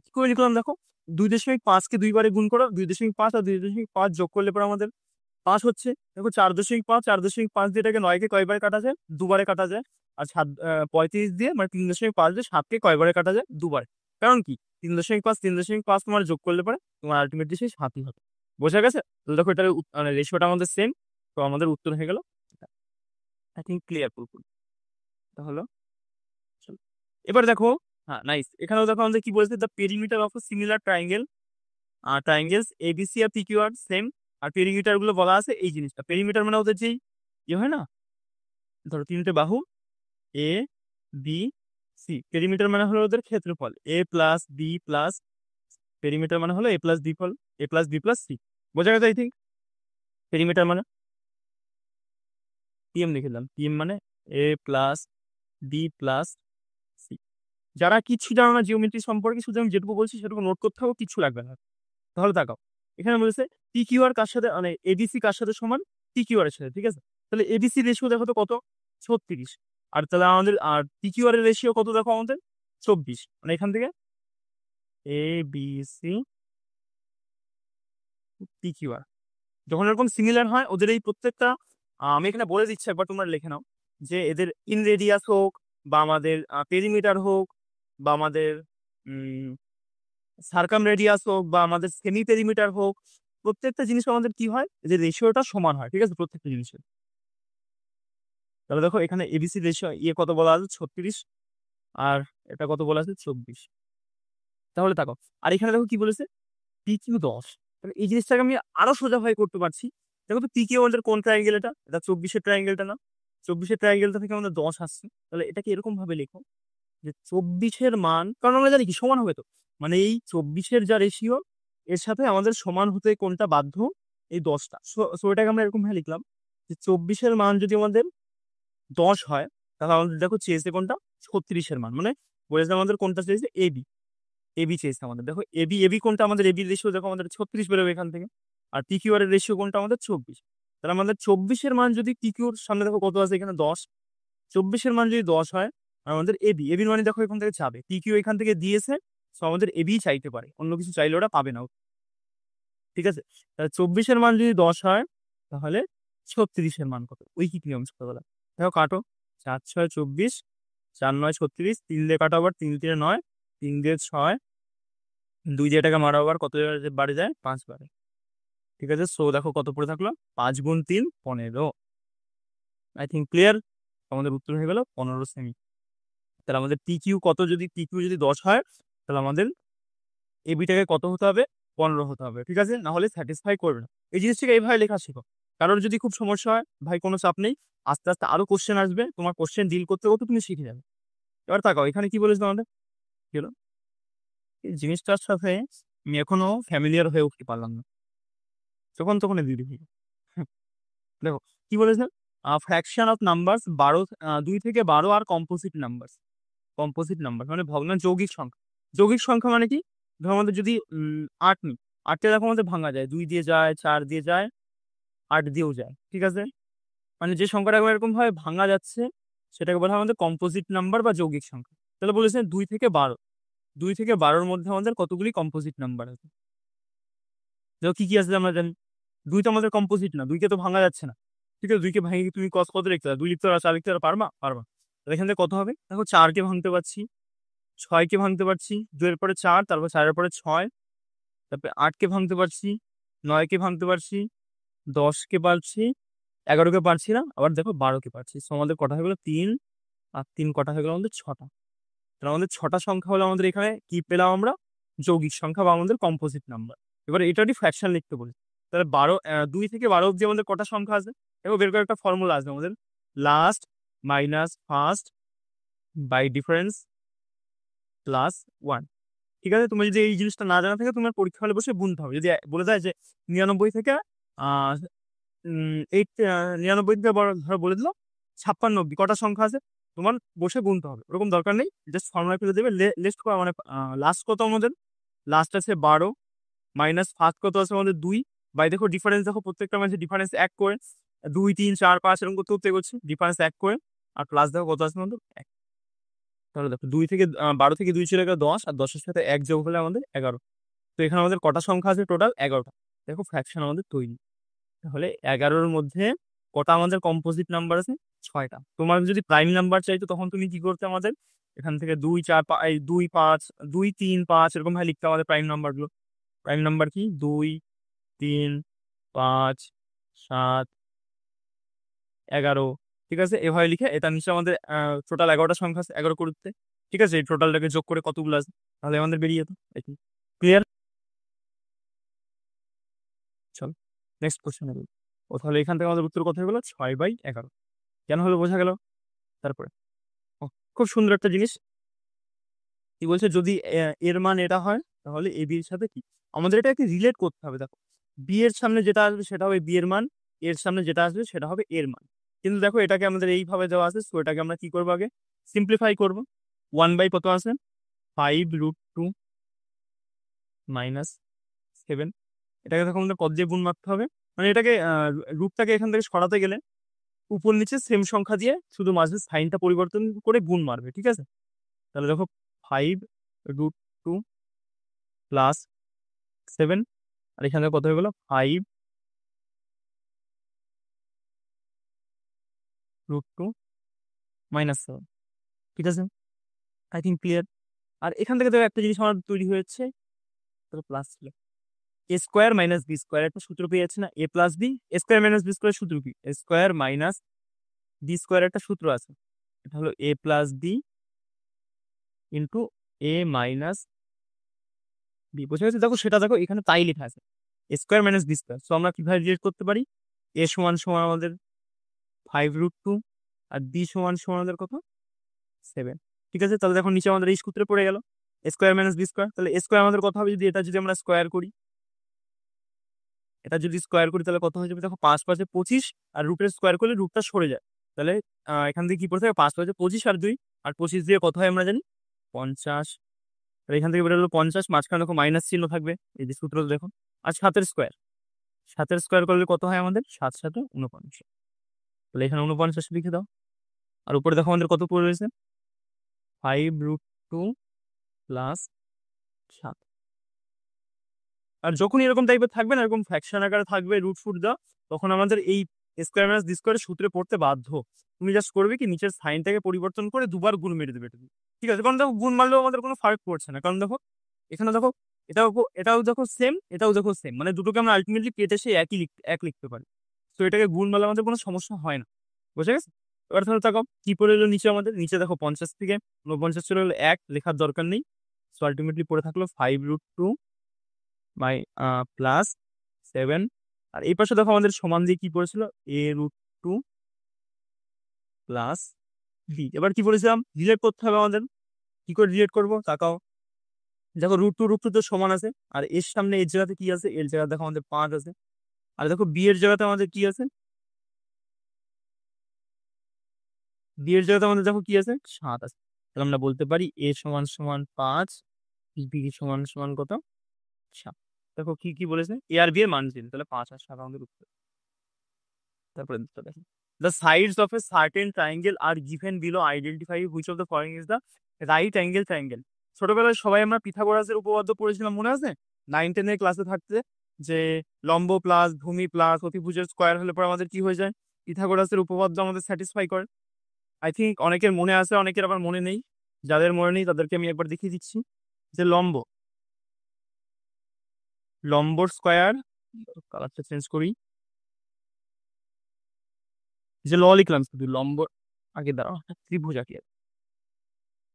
কি করে লিখলাম দেখো, 2.5-কে 2 বারে গুণ করো, 2.5 আর 2.5 যোগ করলে পরে আমাদের 5 হচ্ছে। দেখো 4.5, 4.5 দিয়ে এটাকে 9-কে কয়বারে কাটা যায়? 2 বারে কাটা যায়। আর 35 দিয়ে মানে 3.5 দিয়ে 7-কে কয়বারে কাটা যায়? 2 বারে। কারণ কি 3.5 3.5 তোমার যোগ করলে পরে তোমার আলটিমেটলি সেই 7ই হবে। বোঝা গেছে? তো দেখো এটার মানে রেশিওটা আমাদের সেম, তো আমাদের উত্তর হয়ে গেল। আই থিঙ্ক ক্লিয়ার পুরোপুরি। তাহলে চলো। এবার দেখো, হ্যাঁ নাইস, এখানেও দেখো আমাদের কি বলেছে, the perimeter of similar triangle, triangles ABC আর পিকিউ আর সেম। আর পেরিমিটার গুলো বলা আছে এই জিনিসটা, পেরিমিটার মানে ওদের যেই ইয়ে হয় না, ধরো তিনটে বাহু এ বি সি, পেরিমিটার মানে হলো ওদের ক্ষেত্রফল A+B+, পেরিমিটার মানে হলো A+B+C। বোঝা গেছে আই থিঙ্ক? পেরিমিটার মানে পিএম লিখে দিলাম, পিএম মানে A+B+C। যারা কিচ্ছু জানো না জিওমেট্রি সম্পর্কে, শুধু আমি যেটুকু বলছি সেটুকু নোট করতে হবে, কিচ্ছু লাগবে না। তাহলে তাকাও, এখানে বলেছে পি কিউ আর কার সাথে, মানে এবিসি কার সাথে সমান? পি কিউ আর এর সাথে, ঠিক আছে? তাহলে এবিসি রেশিও দেখো তো কত? 36। আর তাহলে আমাদের আর পি কিউ আর এর রেশিও কত দেখো আমাদের? 24। মানে এখান থেকে A B C P Q R যখন এরকম সিমিলার হয় ওদের এই প্রত্যেকটা, আমি এখানে বলে দিচ্ছি একবার তোমরা লিখে নাও, যে এদের ইন রেডিয়াস হোক বা আমাদের পেরিমিটার হোক বা আমাদের সার্কাম রেডিয়াস হোক বা আমাদের সেমি পেরিমিটার হোক, প্রত্যেকটা জিনিস আমাদের কি হয়, যে রেশিওটা সমান হয়, ঠিক আছে, প্রত্যেকটা জিনিসের। তাহলে দেখো এখানে এবিসি রেশিও ইয়ে কত বলা আছে? 36। আর এটা কত বলা আছে? 24। তাহলে দেখো, আর এখানে দেখো কি বলেছে, পিকিউ 10। তাহলে এই জিনিসটাকে আমি আরো সোজা ভাবে করতে পারছি। দেখো তো পিকিউ আমাদের কোন ট্রায়াঙ্গেল? এটা 24-এর ট্রায়াঙ্গেলটা না? 24-এর ট্রায়াঙ্গেলটা থেকে আমাদের 10 আসছে। তাহলে এটাকে এরকম ভাবে লেখো যে 24-এর মান, কারণ আমরা জানি কি সমান হবে তো, মানে এই 24-এর যা রেশিও এর সাথে আমাদের সমান হতে কোনটা বাধ্য? এই 10টা। সো এটাকে আমরা এরকম ভাবে লিখলাম যে 24-এর মান যদি আমাদের 10 হয়, তাহলে আমাদের দেখো চেয়েছে কোনটা? 36-এর মান, মানে বলেছে আমাদের কোনটা চেয়েছে? এবি। এবি চেয়েছে আমাদের। দেখো এবি, এবি কোনটা আমাদের? এবি রেশিও দেখো আমাদের 36 বেরোবে এখান থেকে। আর পিকিউ আর এর রেশিও কোনটা আমাদের? 24। তাহলে আমাদের 24-এর মান যদি পিকিউর সামনে দেখো কত আছে? এখানে 10। 24-এর মান যদি 10 হয়, আর আমাদের এবি, এবির মানে দেখো এখান থেকে চাবে, পিকিউ এখান থেকে দিয়েছে, তো আমাদের এবি চাইতে পারে, অন্য কিছু চাইলে ওরা পাবে না, ঠিক আছে? তাহলে 24-এর মান যদি 10 হয়, তাহলে 36-এর মান কত? ওই কি নিয়ম ছোটবেলা। দেখো কাটো, 4×6 = 24, 4×9 = 36, 3 দিয়ে কাটো আবার, 3×3 = 9, 3×6, 2 দিয়ে এটাকে মারো আবার, কত বারে যায়? 5 বারে। ঠিক আছে, সো দেখো কত পড়ে থাকলো, 5×3 = 15। I think clear. আমাদের উত্তর হয়ে গেল 15 সেমি। তাহলে আমাদের পিকিউ কত? যদি পিকিউ যদি 10 হয়, তাহলে আমাদের এবিটাকে কত হতে হবে? 15 হতে হবে, ঠিক আছে? না হলে স্যাটিসফাই করবে না। এই জিনিসটাকে এইভাবে লেখা শেখো। কারোর যদি খুব সমস্যা হয়, ভাই কোনো চাপ নেই, আস্তে আস্তে আরো কোশ্চেন আসবে, তোমার কোশ্চেন ডিল করতে করতে তুমি শিখে যাবে। এবার তাকাও এখানে কি বলেছে আমাদের, কি হলো? এই জিনিসটার সাথে আমি এখনো ফ্যামিলিয়ার হয়ে উঠতে পারলাম না, যখন তখন দিদি ভাই। দেখো কি বলেছে, ফ্র্যাকশন অফ নাম্বারস 12, 2 থেকে 12 আর কম্পোজিট নাম্বার। কম্পোজিট নাম্বার মানে ভগ্নাংশ, যৌগিক সংখ্যা। যৌগিক সংখ্যা মানে কি? ধরো আমাদের যদি 8 নিই, 8টা দেখো আমাদের ভাঙা যায়, 2 দিয়ে যায়, 4 দিয়ে যায়, 8 দিয়েও যায়, ঠিক আছে? মানে যে সংখ্যাটা একবার এরকম ভাবে ভাঙা যাচ্ছে, সেটাকে বলা হয় আমাদের কম্পোজিট নাম্বার বা যৌগিক সংখ্যা। তাহলে বলেছে 2 থেকে 12, 2 থেকে 12-র মধ্যে আমাদের কতগুলি কম্পোজিট নাম্বার আছে? দেখো কি কি আছে আমরা জানি। 2 তো আমাদের কম্পোজিট না, 2কে তো ভাঙা যাচ্ছে না, ঠিক আছে? 2কে ভাঙে তুমি কত কত লিখতে পারো? 2 লিখতে পারো, 4 লিখতে পারো, পারবা? পারবা। তাহলে এখান থেকে কত হবে? দেখো 4কে ভাঙতে পারছি, 6কে ভাঙতে পারছি, 2-এর পরে 4, তারপর 4-এর পরে 6, তারপরে 8কে ভাঙতে পারছি, 9কে ভাঙতে পারছি, 10কে পারছি, 11কে পারছি না, আবার দেখো 12কে পারছি। তো আমাদের কটা হয়ে গেলো? 3 আর 3 কটা হয়ে গেলো আমাদের? 6টা। তাহলে আমাদের 6টা সংখ্যা হলো আমাদের এখানে কি পেলাম আমরা? যৌগিক সংখ্যা বা আমাদের কম্পোজিট নাম্বার। এবার এটারই ফ্র্যাকশন লিখতে বলি। তাহলে 2 থেকে 12 অব্দি আমাদের কটা সংখ্যা আছে? এবার বের করে একটা ফর্মুলা আছে আমাদের, last minus first by difference plus 1। ঠিক আছে, তুমি যদি এই জিনিসটা না জানা থাকে, তোমার পরীক্ষা হলে বসে গুনতে হবে। যদি বলে দেয় যে 99 থেকে আহ 99 থেকে ধরো বলে দিল 56 অব্দি কটা সংখ্যা আছে, তোমার বসে গুনতে হবে, ওরকম দরকার নেই, জাস্ট ফর্মুলা ফেলে দেবে। লেস্ট মানে লাস্ট কত আমাদের? লাস্ট আছে 12 মাইনাস ফার্স্ট কত আছে আমাদের 2, বাই দেখো ডিফারেন্স দেখো প্রত্যেকটা মাঝে ডিফারেন্স 1 করে, 2 3 4 5 এরকম করতে করতে এগোচ্ছে, ডিফারেন্স 1 করে, আর প্লাস দেখো কত আছে আমাদের 1। তাহলে দেখো 2 থেকে 12 থেকে 2 চলে গেল 10, আর 10 এর সাথে 1 যোগ হলে আমাদের 11। তো এখানে আমাদের কটা সংখ্যা আছে টোটাল? 11টা। দেখো ফ্র্যাকশন আমাদের তৈরি। তাহলে 11-র মধ্যে কটা আমাদের কম্পোজিট নাম্বার আছে? 6টা। তোমার যদি প্রাইম নাম্বার চাইতো তখন তুমি কি করতে? আমাদের এখান থেকে 2 4 2 5 2 3 5 এরকম ভাবে লিখতে আমাদের প্রাইম নাম্বার গুলো। প্রাইম নাম্বার কি? 2 3 5 7 11। ঠিক আছে, এভাবে লিখে এটা নিচে আমাদের টোটাল 11টা সংখ্যা আছে, 11 করতে। ঠিক আছে, এই টোটালটাকে যোগ করে কতগুলো আছে তাহলে আমাদের বেরিয়ে যেত। ক্লিয়ার? চলো নেক্সট কোশ্চেন। ও তাহলে এখান থেকে আমাদের উত্তর কত হয়ে গেলো? 6/11। কেন হলো বোঝা গেল। তারপরে ও, খুব সুন্দর একটা জিনিস কি বলছে, যদি এর মান এটা হয় তাহলে এ বি এর সাথে কি, আমাদের এটাকে রিলেট করতে হবে। দেখো বি এর সামনে যেটা আসবে সেটা হবে বি এর মান, এর সামনে যেটা আসবে সেটা হবে এর মান। কিন্তু দেখো এটাকে আমাদের এইভাবে দেওয়া আছে, সো এটাকে আমরা কি করবো? আগে সিম্পলিফাই করবো। 1/, কত আছে? 5√2 - 7। এটাকে দেখো আমাদের কত দিয়ে গুণ মারতে হবে, মানে এটাকে রূপটাকে এখান থেকে সরাতে গেলে উপর নিচে সেম সংখ্যা দিয়ে শুধু মাঝে সাইনটা পরিবর্তন করে গুণ মারবে। ঠিক আছে, তাহলে দেখো 5√2 + 7, আর এখানে কত হয়ে গেল? 5√2 - 7। ঠিক আছে, আই থিঙ্ক ক্লিয়ার। আর এখান থেকে দেখো একটা জিনিস আমার তৈরি হয়েছে, তাহলে প্লাস ছিল A square minus B square, একটা সূত্র পেয়ে যাচ্ছে না? A plus B, A square minus B square সূত্র কি? A square minus B square একটা সূত্র আছে, এটা হলো A plus B into A minus B. বোঝা গেছে? দেখো সেটা দেখো এখানে তাই লেখা আছে, A square minus B square. So আমরা কিভাবে রিলেট করতে পারি? এ সমান সমান আমাদের 5√2, আর বি সমান সমান আমাদের কত? 7। ঠিক আছে, তাহলে দেখো নিচে আমাদের এই সূত্রে পড়ে গেল এ স্কোয়ার মাইনাস বি স্কোয়ার। তাহলে এ স্কোয়ার আমাদের কত হবে? যদি এটা যদি আমরা স্কোয়ার করি, এটা যদি স্কোয়ার করি তাহলে কত হয়ে যাবে? দেখো 5 5 25, আর রুটের স্কোয়ার করলে রুটটা সরে যায়। তাহলে এখান থেকে কি পড়তে হবে? 5 5 25 আর 2, আর 25 দিয়ে কত হয় আমরা জানি? 50। আর এখান থেকে বেরোলো 50, মাঝখানে দেখো মাইনাস চিহ্ন থাকবে, এই যে সূত্র দেখো। আর 7-এর স্কোয়ার, 7-এর স্কোয়ার করলে কত হয় আমাদের? 7 7 49। তাহলে এখানে 49 লিখে দাও। আর উপরে দেখো আমাদের কত পড়ে রয়েছে? 5√2 + 7। আর যখন এরকম টাইপের থাকবে না, এরকম ফ্র্যাকশন আকারে থাকবে রুট ফুট দেওয়া, তখন আমাদের এই স্কোয়ার মাইনাস বি স্কোয়ারের সূত্রে পড়তে বাধ্য। তুমি জাস্ট করবে কি, নিচের সাইনটাকে পরিবর্তন করে দুবার গুণ মেরে দেবে এটুকু। ঠিক আছে, কারণ দেখো গুণ মারলেও আমাদের কোনো ফারাক পড়ছে না, কারণ দেখো এখানে দেখো এটাও দেখো সেম, এটাও দেখো সেম, মানে দুটোকে আমরা আলটিমেটলি কেটে সে এক লিখতে পারি। তো এটাকে গুণ মারলে আমাদের কোনো সমস্যা হয় না। বুঝে গেছে? এবার তাহলে দেখো কি পড়ে এলো নিচে আমাদের, নিচে দেখো 50 থেকে 49 চলে গেলো, 1 লেখার দরকার নেই। সো আলটিমেটলি পড়ে থাকলো 5√2 বাই +7। আর এই পাশে দেখো আমাদের সমান দিয়ে কি পড়েছিল? a√2 plus B. এবার কি বলেছিলাম? রিলেট করতে হবে আমাদের। কি করে রিলেট করবো তাকাও। দেখো √2 তো সমান আছে, আর এর সামনে এর জায়গাতে কি আছে? এর জায়গাতে দেখো আমাদের 5 আছে। আর দেখো বি এর জায়গাতে আমাদের কি আছে? বি এর জায়গাতে আমাদের দেখো কি আছে? 7 আছে। তাহলে আমরা বলতে পারি এ সমান সমান 5, বি সমান সমান কত? 7। দেখো কি কি বলেছে, এ আর বি এর মান দিন, তাহলে 5 আর 7 আমাদের উত্তর। তারপরে দেখো, the sides of a certain triangle are given below, identify which of the following is the right angle triangle। ছোটবেলায় সবাই আমরা পিথাগোরাসের উপপাদ্য পড়েছিলাম, মনে আছে? 9 10 এর ক্লাসে থাকতে, যে লম্ব প্লাস ভূমি প্লাস অতিভুজের স্কোয়ার হলে পরে আমাদের কি হয়ে যায়? পিথাগোরাসের উপপাদ্য আমাদের স্যাটিসফাই করে। আই থিঙ্ক অনেকের মনে আছে, অনেকের আবার মনে নেই। যাদের মনে নেই তাদেরকে আমি একবার দেখিয়ে দিচ্ছি, যে লম্বর স্কোয়ার, কালারটা চেঞ্জ করি, যে ল লিখলাম শুধু লম্ব, আগে দাঁড়াও ত্রিভুজ আঁকি।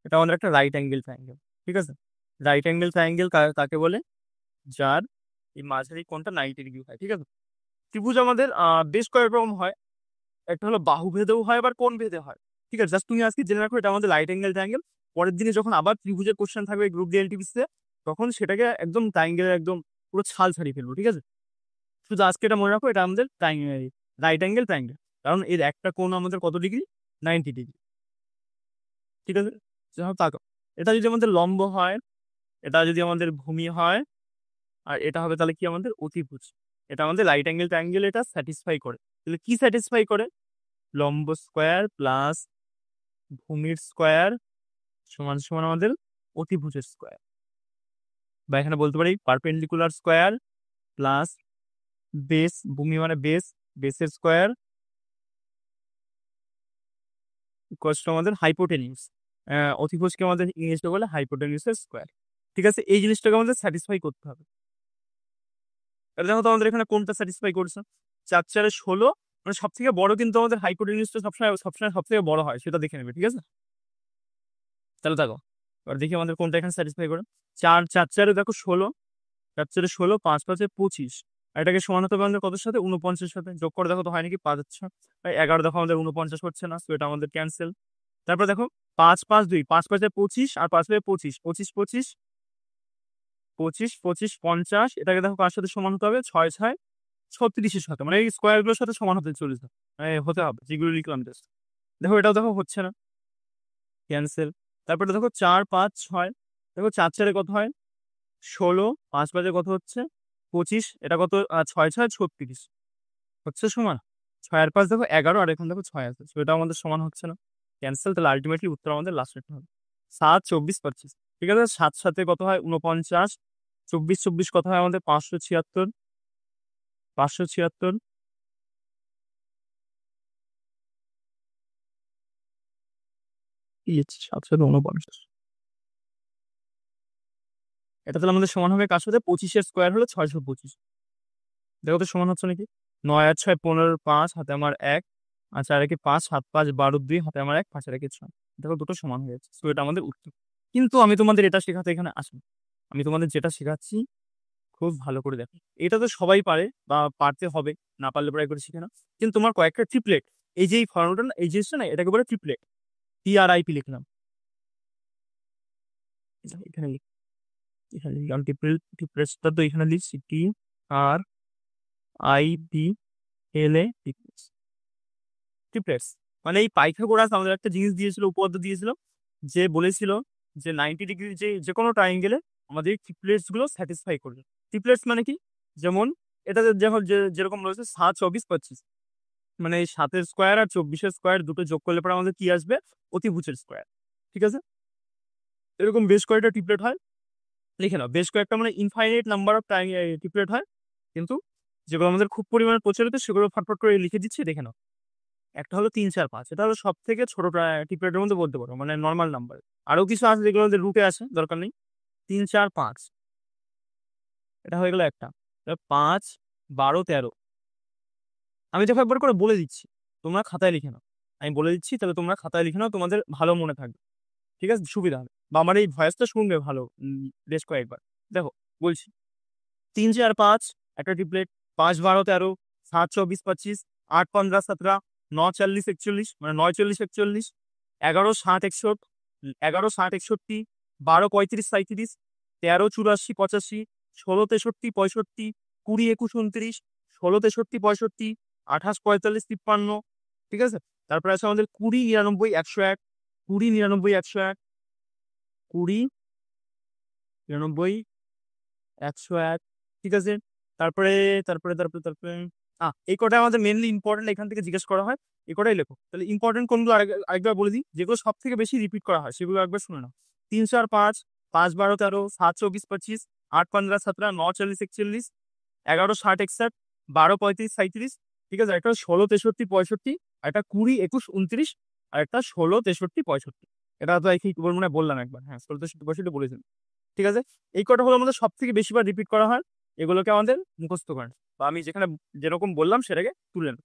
এটা আমাদের একটা রাইট অ্যাঙ্গেল ট্রায়াঙ্গেল। ঠিক আছে, রাইট অ্যাঙ্গেল ট্রায়াঙ্গেল কাকে বলে? যার এই মাঝারি কোণটা 90 ডিগ্রি হয়। ঠিক আছে, ত্রিভুজ আমাদের বেশ কয়েক রকম হয়, একটা হলো বাহু ভেদেও হয়, আবার কোণ ভেদে হয়। ঠিক আছে, জাস্ট তুমি আজকে জেনে রাখো এটা আমাদের রাইট অ্যাঙ্গেল ট্রায়াঙ্গেল। পরের দিনে যখন আবার ত্রিভুজের কোশ্চেন থাকবে গ্রুপ ডি এলটিপিসিতে, তখন সেটাকে একদম ট্রায়াঙ্গেলের একদম পুরো ছাল ছাড়িয়ে ফেলবো। ঠিক আছে, শুধু আজকে এটা মনে রাখো, এটা আমাদের রাইট অ্যাঙ্গেল ট্রায়াঙ্গেল, কারণ এর একটা কোণ আমাদের কত ডিগ্রি? 90 ডিগ্রি। ঠিক আছে, তাকাও, এটা যদি আমাদের লম্ব হয়, এটা যদি আমাদের ভূমি হয় আর এটা হবে তাহলে কি আমাদের অতিভুজ। এটা আমাদের রাইট অ্যাঙ্গেল ট্রায়াঙ্গেল এটা স্যাটিসফাই করে। তাহলে কি স্যাটিসফাই করে? লম্ব স্কোয়ার প্লাস ভূমির স্কোয়ার সমান সমান আমাদের অতিভুজের স্কোয়ার, বা এখানে বলতে পারি পারপেন্ডিকুলার স্কোয়ার প্লাস বেস, ভূমি মানে বেস, বেসের স্কোয়ার ইকুয়ালস টু আমাদের হাইপোটেনিউস। অতিভুজকে আমাদের ইংলিশে বলে হাইপোটেনিউসের স্কোয়ার। ঠিক আছে, এই জিনিসটাকে আমাদের স্যাটিসফাই করতে হবে। তাহলে দেখো তো আমাদের এখানে কোনটা স্যাটিসফাই করছে? 4×4=16, মানে সব থেকে বড় কিন্তু আমাদের হাইপোটেনিউসটা সবসময় সবসময় সব থেকে বড় হয়, সেটা দেখে নেবে। ঠিক আছে, তাহলে দেখো এবার দেখি আমাদের কোনটা এখানে স্যাটিসফাই করে। 4×4 দেখো 16, 4×4=16, 5×5=25, আর এটাকে সমান হতে হবে আমাদের কত সাথে? 49 সাথে। যোগ করে দেখো তো হয় নাকি? 5×11 দেখো আমাদের 49 হচ্ছে না, তো এটা আমাদের ক্যান্সেল। তারপর দেখো 5×5=2, 5×5=25, আর 5×5=25, 25, 25, 25, 50, এটাকে দেখো কার সাথে সমান হতে হবে? 6×6=36 সাথে, মানে এই স্কোয়ার গুলোর সাথে সমান হতে চলেছে, হতে হবে যেগুলো লিখলাম জাস্ট। দেখো এটাও দেখো হচ্ছে না, ক্যান্সেল। তারপরে দেখো 4×5=6, দেখো 4×4 কত হয়? 16, 5×5 কত হচ্ছে? 25, এটা কত? 6×6=36 হচ্ছে সমান 6 আর 5 দেখো 11, আর এখন দেখো 6 আছে, তো এটা আমাদের সমান হচ্ছে না, ক্যান্সেল। তাহলে আলটিমেটলি উত্তর আমাদের লাস্টেরটা হবে 7, 24, 25। ঠিক আছে, 7 সাথে কত হয়? 49, 24, 24 কত হয় আমাদের? 576, 576, কি 7 সাথে 49, এটা তাহলে আমাদের সমান হবে কার সাথে? 25-এর স্কোয়ার হলো 625। দেখো তো সমান হচ্ছে নাকি? 9 আর 6 15, 5 হাতে আমার 1, আর 4 একে 5, 7×5 12, 2 হাতে আমার 1, 5 আর 1 6। দেখো দুটো সমান হয়ে যাচ্ছে, তো এটা আমাদের উত্তর। কিন্তু আমি তোমাদের এটা শেখাতে এখানে আসবো, আমি তোমাদের যেটা শেখাচ্ছি খুব ভালো করে দেখো। এটা তো সবাই পারে বা পারতে হবে, না পারলে প্রায় করে শিখে না। কিন্তু তোমার কয়েকটা ট্রিপলেট, এই যে এই ফর্মুলাটা না, এই জিনিসটা না, এটাকে বলে ট্রিপলেট। TRIP লিখলাম, এখানে লিখ, এখানে লিখলাম ট্রিপলেটসটা, তো এখানে লিখছি TRIPLA, ট্রিপলেটস। মানে এই পাইথাগোরাস আমাদের একটা জিনিস দিয়েছিল, উপপাদ্য দিয়েছিল, যে বলেছিল যে 90 ডিগ্রি যে যে কোনো ট্রায়াঙ্গেলে আমাদের ট্রিপলেটস গুলো স্যাটিসফাই করবে। ট্রিপলেটস মানে কি? যেমন এটা যেমন যেরকম রয়েছে 7, 24, 25, মানে এই 7-এর স্কোয়ার আর 24-এর স্কোয়ার দুটো যোগ করলে পরে আমাদের কি আসবে? অতিভুজের স্কোয়ার। ঠিক আছে, এরকম বেশ কয়েকটা ট্রিপলেট হয়, লিখে নাও। বেশ কয়েকটা মানে ইনফাইনাইট নাম্বার অফ ট্রিপলেট হয়, কিন্তু যেগুলো আমাদের খুব পরিমাণে প্রচলিত সেগুলো ফটফট করে লিখে দিচ্ছি, দেখে নাও। একটা হলো 3, 4, 5, এটা হলো সব থেকে ছোট ট্রিপলেটের মধ্যে বলতে পারো, মানে নর্মাল নাম্বার। আরো কিছু আছে যেগুলো রুটে আছে, দরকার নেই। 3, 4, 5, এটা হয়ে গেল একটা। 5, 12, 13, আমি দেখো একবার করে বলে দিচ্ছি, তোমরা খাতায় লিখে নাও। আমি বলে দিচ্ছি, তাহলে তোমরা খাতায় লিখে নাও, তোমাদের ভালো মনে থাকবে। ঠিক আছে, সুবিধা হবে, বা আমার এই ভয়েসটা শুনবে ভালো বেশ কয়েকবার। দেখো বলছি, 3, 4, 5 একটা ট্রিপলেট, 5, 12, 13, 7, 24, 25, 8, 15, 17, 9, 40, 41, মানে 9, 40, 41, 11, 60, 61, 11, 60, 61, 12, 35, 37, 13, 84, 85, 16, 63, 65, 20, 21, 29, 16, 63, 65, 28, 45, 53। ঠিক আছে, তারপরে আছে আমাদের 20, 99, 101, 20, 99, 101, 20, 99, 101। ঠিক আছে, তারপরে তারপরে তারপরে তারপরে এই কটা আমাদের মেনলি ইম্পর্টেন্ট, এখান থেকে জিজ্ঞেস করা হয়, এই কটাই লেখো। তাহলে ইম্পর্টেন্ট কোনগুলো আরেকবার বলে দিই, যেগুলো সব থেকে বেশি রিপিট করা হয় সেগুলো একবার শুনে নাও। 3, 4, 5, 5, 12, 13, 7, 24, 25, 8, 15, 17, 9, 40, 41, 11, 60, 61, 12, 35, 37। ঠিক আছে, একটা 16, 63, 65, আর একটা 20, 21, 29, আর একটা 16, 63, 65। এটা তো এই মনে হয় বললাম একবার, হ্যাঁ 16, 63, 65 বলেছিলাম। ঠিক আছে, এই কটা হলো আমাদের সব থেকে বেশিবার রিপিট করা হয়, এগুলোকে আমাদের মুখস্থ করেন, বা আমি যেখানে যেরকম বললাম সেটাকে তুলে নেব।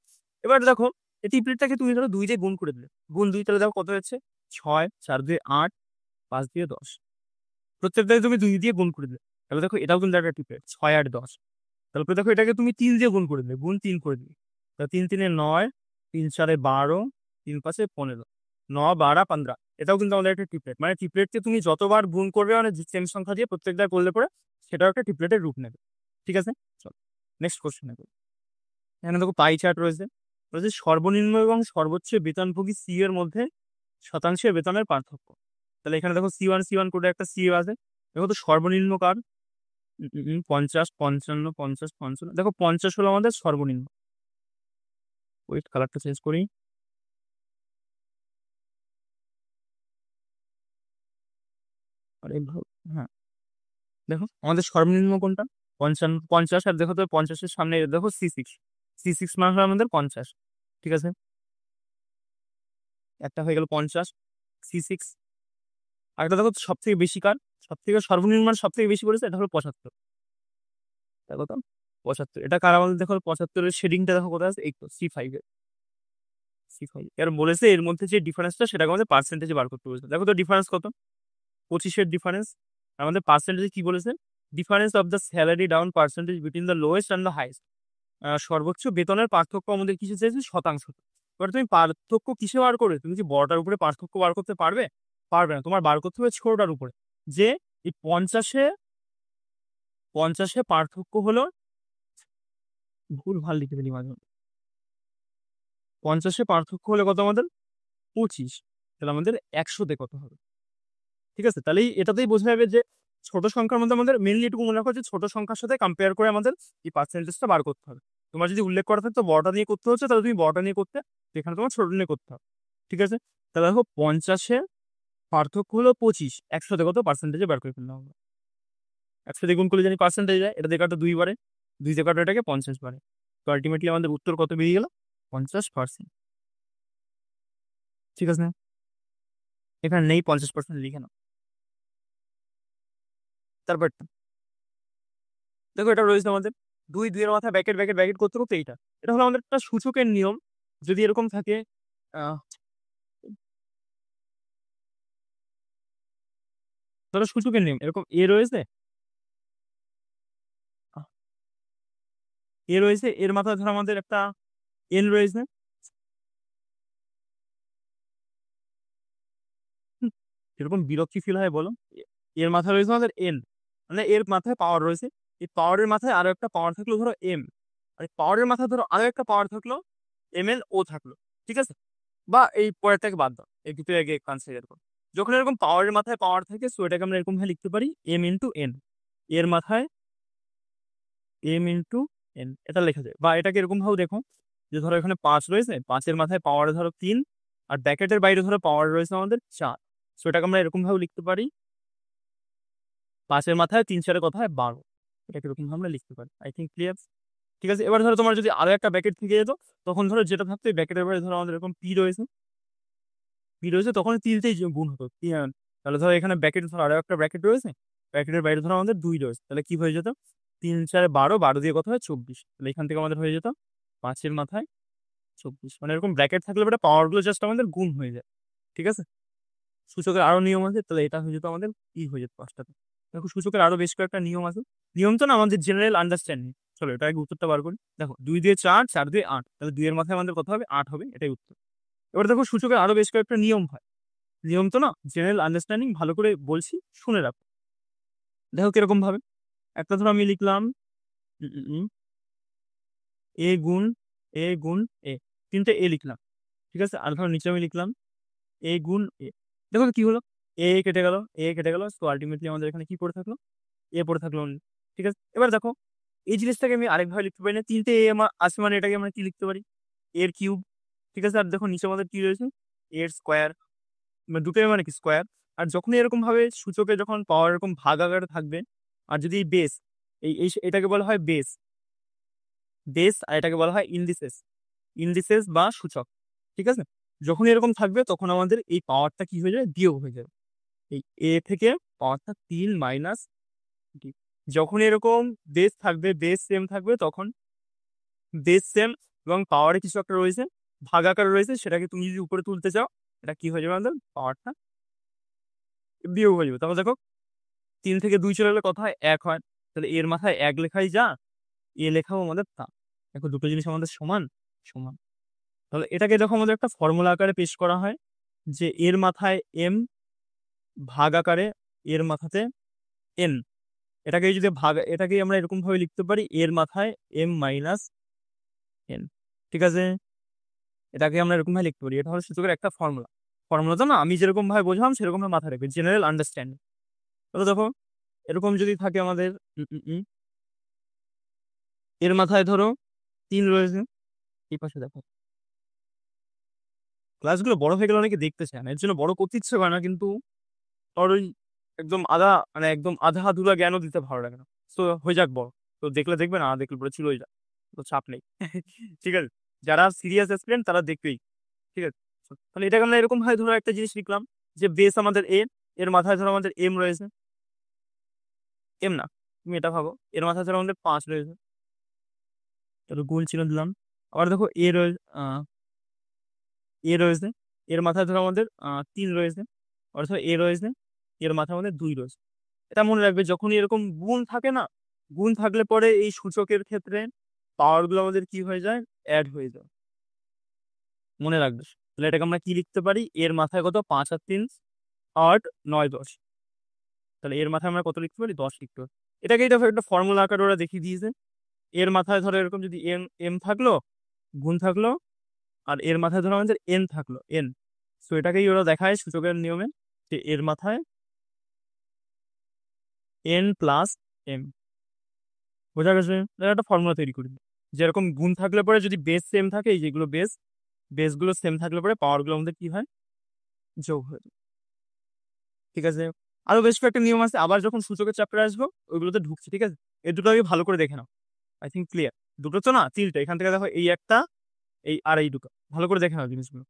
এবার দেখো এই ট্রিপলেটটাকে তুমি ধরো 2 দিয়ে গুণ করে দিলে, গুণ 2, তাহলে দেখো কত হচ্ছে? 6, 4, 2, 8, 5, 10। প্রত্যেকটাকে তুমি 2 দিয়ে গুণ করে দিলে, তাহলে দেখো এটাও কিন্তু একটা ট্রিপলেট, 6, 8, 10। তারপরে দেখো এটাকে তুমি 3 দিয়ে গুণ করে দিলে, গুণ 3 করে দিলে, তা 3, 3, 9, 3, 4, 12, 3, 5, 15, 9, 12, 15। এটাও কিন্তু আমাদের একটা ট্রিপলেট, মানে ট্রিপলেটকে তুমি যতবার গুণ করবে মানে সেম সংখ্যা দিয়ে প্রত্যেকটা করলে পরে সেটাও একটা ট্রিপলেটের রূপ নেবে। ঠিক আছে, চলো নেক্সট কোশ্চেন। এখানে দেখো পাই চার্ট রয়েছে, বলছে সর্বনিম্ন এবং সর্বোচ্চ বেতনভোগী সি এর মধ্যে শতাংশের বেতনের পার্থক্য। তাহলে এখানে দেখো C1 করে একটা সি আছে, দেখো তো সর্বনিম্ন কার? 50, 55, 50, 55, দেখো 50 হলো আমাদের সর্বনিম্ন। ওয়েট, কালারটা চেঞ্জ করি। আরে হ্যাঁ, দেখো আমাদের সর্বনিম্ন কোনটা? 55, 50। আর দেখো তো 50-এর সামনে দেখো C6, C6 মানে হলো আমাদের 50। ঠিক আছে, একটা হয়ে গেল 50, C6। আরেকটা দেখো সব থেকে বেশি কার, সব থেকে সর্বনিম্ন সব থেকে বেশি পড়েছে, এটা হলো 75। দেখো তো 75, এটা কার আমাদের? দেখো 75-এর শেডিংটা দেখো কোথায় আছে, এই তো C5 এর। C5 এর বলেছে এর মধ্যে যে ডিফারেন্সটা সেটাকে আমাদের পার্সেন্টেজে বার করতে বলেছে। দেখো তো ডিফারেন্স কত? 25-এর ডিফারেন্স। আমাদের পার্সেন্টেজে কি বলেছে? Difference of the salary down percentage between the lowest and the highest. সর্বোচ্চ বেতনের পার্থক্য আমাদের কিসে চেয়েছে? শতাংশ। এবার তুমি পার্থক্য কিসে বার করে? তুমি কি বড়টার উপরে পার্থক্য বার করতে পারবে? পারবে না, তোমার বার করতে হবে ছোটটার উপরে। যে এই 50-এ পার্থক্য হলো, ভুল ভাল লিখে ফেলি মাঝে মাঝে। 50-এ পার্থক্য হলে কত আমাদের? 25। তাহলে আমাদের 100-তে কত হবে? ঠিক আছে, তাহলে এটাতেই বোঝা যাবে যে ছোট সংখ্যার মধ্যে আমাদের মেনলি এটুকু মনে রাখো যে ছোট সংখ্যার সাথে কম্পেয়ার করে আমাদের এই পার্সেন্টেজটা বার করতে হবে। তোমার যদি উল্লেখ করা থাকতো বড়টা নিয়ে করতে হচ্ছে, তাহলে তুমি বড়টা নিয়ে করতে, এখানে তোমার ছোট নিয়ে করতে হবে। ঠিক আছে, তাহলে দেখো 50-এ পার্থক্য হলো 25, 100-তে কত পার্সেন্টেজে বার করে ফেললাম আমরা। 100 গুণ করলে জানি পার্সেন্টেজ যায়, এটা দিয়ে কাটো 2 বারে, 2 দিয়ে কাটো এটাকে 50 বারে। তো আলটিমেটলি আমাদের উত্তর কত বেরিয়ে গেল? 50%। ঠিক আছে, এখানে নেই 50%, লিখে নাও। তারপরটা দেখো, এটা রয়েছে আমাদের 2 মাথায় ব্যাকেট ব্যাকেট ব্যাকেট করতে করতে এইটা, এটা হলো আমাদের একটা সূচকের নিয়ম। যদি এরকম থাকে, আহ ধরো সূচকের নিয়ম এরকম রয়েছে, রয়েছে, এর মাথায় ধরো আমাদের একটা এন রয়েছে। হুম, এরকম বিরক্তি ফিল হয় বলো? এর মাথায় রয়েছে আমাদের এন, মানে এর মাথায় পাওয়ার রয়েছে। এই পাওয়ারের মাথায় আরো একটা পাওয়ার থাকলো ধরো এম, আর পাওয়ারের মাথায় ধরো আরো একটা পাওয়ার থাকলো MNO থাকলো। ঠিক আছে, বা এই পরেরটাকে বাদ দাও, এই দুটো আগে কনসিডার করো। যখন এরকম পাওয়ারের মাথায় পাওয়ার থাকে, সো এটাকে আমরা এরকম ভাবে লিখতে পারি M × N। এর মাথায় M × N, এটা লেখা যায়। বা এটাকে এরকম ভাবে দেখো, যে ধরো এখানে 5 রয়েছে, 5-এর মাথায় পাওয়ার ধরো 3, আর ব্র্যাকেটের বাইরে ধরো পাওয়ার রয়েছে আমাদের 4। সো এটাকে আমরা এরকম ভাবে লিখতে পারি 5-এর মাথায় 3 × 4 কত হয়? 12। এটাকে এরকম ভাবে আমরা লিখতে পারি। I think clear. ঠিক আছে, এবার ধরো তোমার যদি আরো একটা ব্র্যাকেট থেকে যেত, তখন ধরো যেটা থাকতো এই ব্র্যাকেটের বাইরে ধরো আমাদের এরকম পি রয়েছে, তখন 3-তেই গুণ হতো। তাহলে ধরো এখানে ব্র্যাকেট ধরো আরো একটা ব্র্যাকেট রয়েছে, ব্র্যাকেটের বাইরে ধরো আমাদের 2 রয়েছে, তাহলে কি হয়ে যেত? 3 × 4 = 12, 12 দিয়ে কত হয়? 24। তাহলে এখান থেকে আমাদের হয়ে যেত 5-এর মাথায় 24। মানে এরকম ব্র্যাকেট থাকলে পরে পাওয়ার গুলো জাস্ট আমাদের গুণ হয়ে যায়। ঠিক আছে, সূচকের আরো নিয়ম আছে, তাহলে এটা হয়ে যেত আমাদের ই হয়ে যেত 5টাতে। দেখো সূচকের আরো বেশ কয়েকটা নিয়ম আছে। নিয়ম তো না, আমাদের জেনারেল আন্ডারস্ট্যান্ডিং। চলো এটা আগে উত্তরটা বার করি। দেখো 2 দিয়ে 4, 4 দিয়ে 8, তাহলে 2-এর মাথায় আমাদের কত হবে? 8 হবে, এটাই উত্তর। এবার দেখো সূচকের আরো বেশ কয়েকটা নিয়ম হয়। নিয়ম তো না, জেনারেল আন্ডারস্ট্যান্ডিং, ভালো করে বলছি শুনে রাখো। দেখো কিরকম ভাবে, একটা ধরো আমি লিখলাম A × A, 3টে A লিখলাম। ঠিক আছে, আর ধরো নিচে আমি লিখলাম A × A। দেখো তো কি হলো? কেটে গেল, কেটে গেল, তো আলটিমেটলি আমাদের এখানে কি পড়ে থাকলো? পড়ে থাকলো only। ঠিক আছে, এবার দেখো এই জিনিসটাকে আমি আরেকভাবে লিখতে পারি না, 3টে A আমার আছে, মানে এটাকে আমরা কি লিখতে পারি? এর কিউব। ঠিক আছে, আর দেখো নিচে আমাদের কি রয়েছে? এর স্কোয়ার। মানে দুটোই মানে কি স্কোয়ার। আর যখনই এরকম ভাবে সূচকে যখন পাওয়ার এরকম ভাগ আকারে থাকবে, আর যদি বেস, এটাকে বলা হয় বেস, আর এটাকে বলা হয় ইন্ডিসেস, বা সূচক। ঠিক আছে, যখন এরকম থাকবে তখন আমাদের এই পাওয়ারটা কি হয়ে যাবে? বিয়োগ হয়ে যাবে। এই এ থেকে পাওয়ারটা 3 মাইনাস ডি। যখন এরকম বেস থাকবে, বেস সেম থাকবে, তখন বেস সেম এবং পাওয়ারে কিছু একটা রয়েছে, ভাগাকার রয়েছে, সেটাকে তুমি যদি উপরে তুলতে চাও, এটা কি হয়ে যাবে? আমাদের পাওয়ারটা বিয়োগ হয়ে যাবে। তারপর দেখো 3 থেকে 2 চলে গেলে কত হয়? 1 হয়। তাহলে এর মাথায় 1 লেখাই যা, লেখাও আমাদের তা। দেখো দুটো জিনিস আমাদের সমান সমান। তাহলে এটাকে দেখো আমাদের একটা ফর্মুলা আকারে পেশ করা হয়, যে এর মাথায় M ভাগ আকারে এর মাথাতে N। এটাকে যদি এটাকে আমরা এরকম ভাবে লিখতে পারি এর মাথায় M - N। ঠিক আছে, এটাকে আমরা এরকম ভাবে লিখতে পারি। এটা হলো সূচকের একটা ফর্মুলা। ফর্মুলা তো না, আমি যেরকম ভাবে বোঝালাম সেরকম ভাবে মাথায় রাখবে, জেনারেল আন্ডারস্ট্যান্ডিং। তাহলে দেখো এরকম যদি থাকে আমাদের এর মাথায় ধরো 3 রয়েছে, এই পাশে দেখো ক্লাসগুলো বড় হয়ে গেলে অনেকে দেখতে চায় না, এর জন্য বড় করতে ইচ্ছে করে না, কিন্তু আর ওই একদম আধা, মানে একদম আধা আধুরা জ্ঞানও দিতে ভালো লাগে না। তো হয়ে যাক বড়, তো দেখলে দেখবে, না দেখলে পরে ছিল হয়ে যাক, তো চাপ নেই। ঠিক আছে, যারা সিরিয়াস স্টুডেন্ট তারা দেখবেই। ঠিক আছে, তাহলে এটাকে আমরা এরকম ভাবে ধরো একটা জিনিস লিখলাম যে বেস আমাদের এ, এর মাথায় ধরো আমাদের এম রয়েছে, এম না, তুমি এটা ভাবো, এর মাথায় ধরো আমাদের 5 রয়েছে, তাহলে গোল চিহ্ন দিলাম। আবার দেখো এ রয়েছে, এ রয়েছে, এর মাথায় ধরো আমাদের 3 রয়েছে, অর্থাৎ এ রয়েছে, এর মাথায় আমাদের 2 রয়েছে। এটা মনে রাখবে, যখনই এরকম গুণ থাকে না, গুণ থাকলে পরে এই সূচকের ক্ষেত্রে পাওয়ার গুলো আমাদের কি হয়ে যায়, অ্যাড হয়ে যায়, মনে রাখবে। তাহলে এটাকে আমরা কি লিখতে পারি, এর মাথায় কত, 5 আর 3 8 9 10, তাহলে এর মাথায় আমরা কত লিখতে পারি, 10 লিখতে পারি। এটাকেই দেখো একটা ফর্মুলা আকারে ওরা দেখিয়ে দিয়েছে। এর মাথায় ধরো এরকম যদি এম এম থাকলো, গুণ থাকলো, আর এর মাথায় ধরো আমাদের এন থাকলো, এন, তো এটাকেই ওরা দেখায় সূচকের নিয়মে, যে এর মাথায় এন প্লাস এম। বোঝা গেছে, এটা একটা ফর্মুলা তৈরি করি, যেরকম গুণ থাকলে পরে যদি বেস সেম থাকে, এই যেগুলো বেস, বেসগুলো সেম থাকলে পরে পাওয়ার গুলো আমাদের কি হয়, যোগ হয়ে যায়। ঠিক আছে, আরো বেশ কয়েকটা নিয়ম আছে, আবার যখন সূচকের চ্যাপ্টার আসবো ওইগুলোতে ঢুকছি। ঠিক আছে, এই দুটো আগে ভালো করে দেখে নাও, আই থিঙ্ক ক্লিয়ার। দুটো তো না, তিনটা, এখান থেকে দেখো এই একটা, এই আর এই দুটো, ভালো করে দেখে নাও জিনিসগুলো।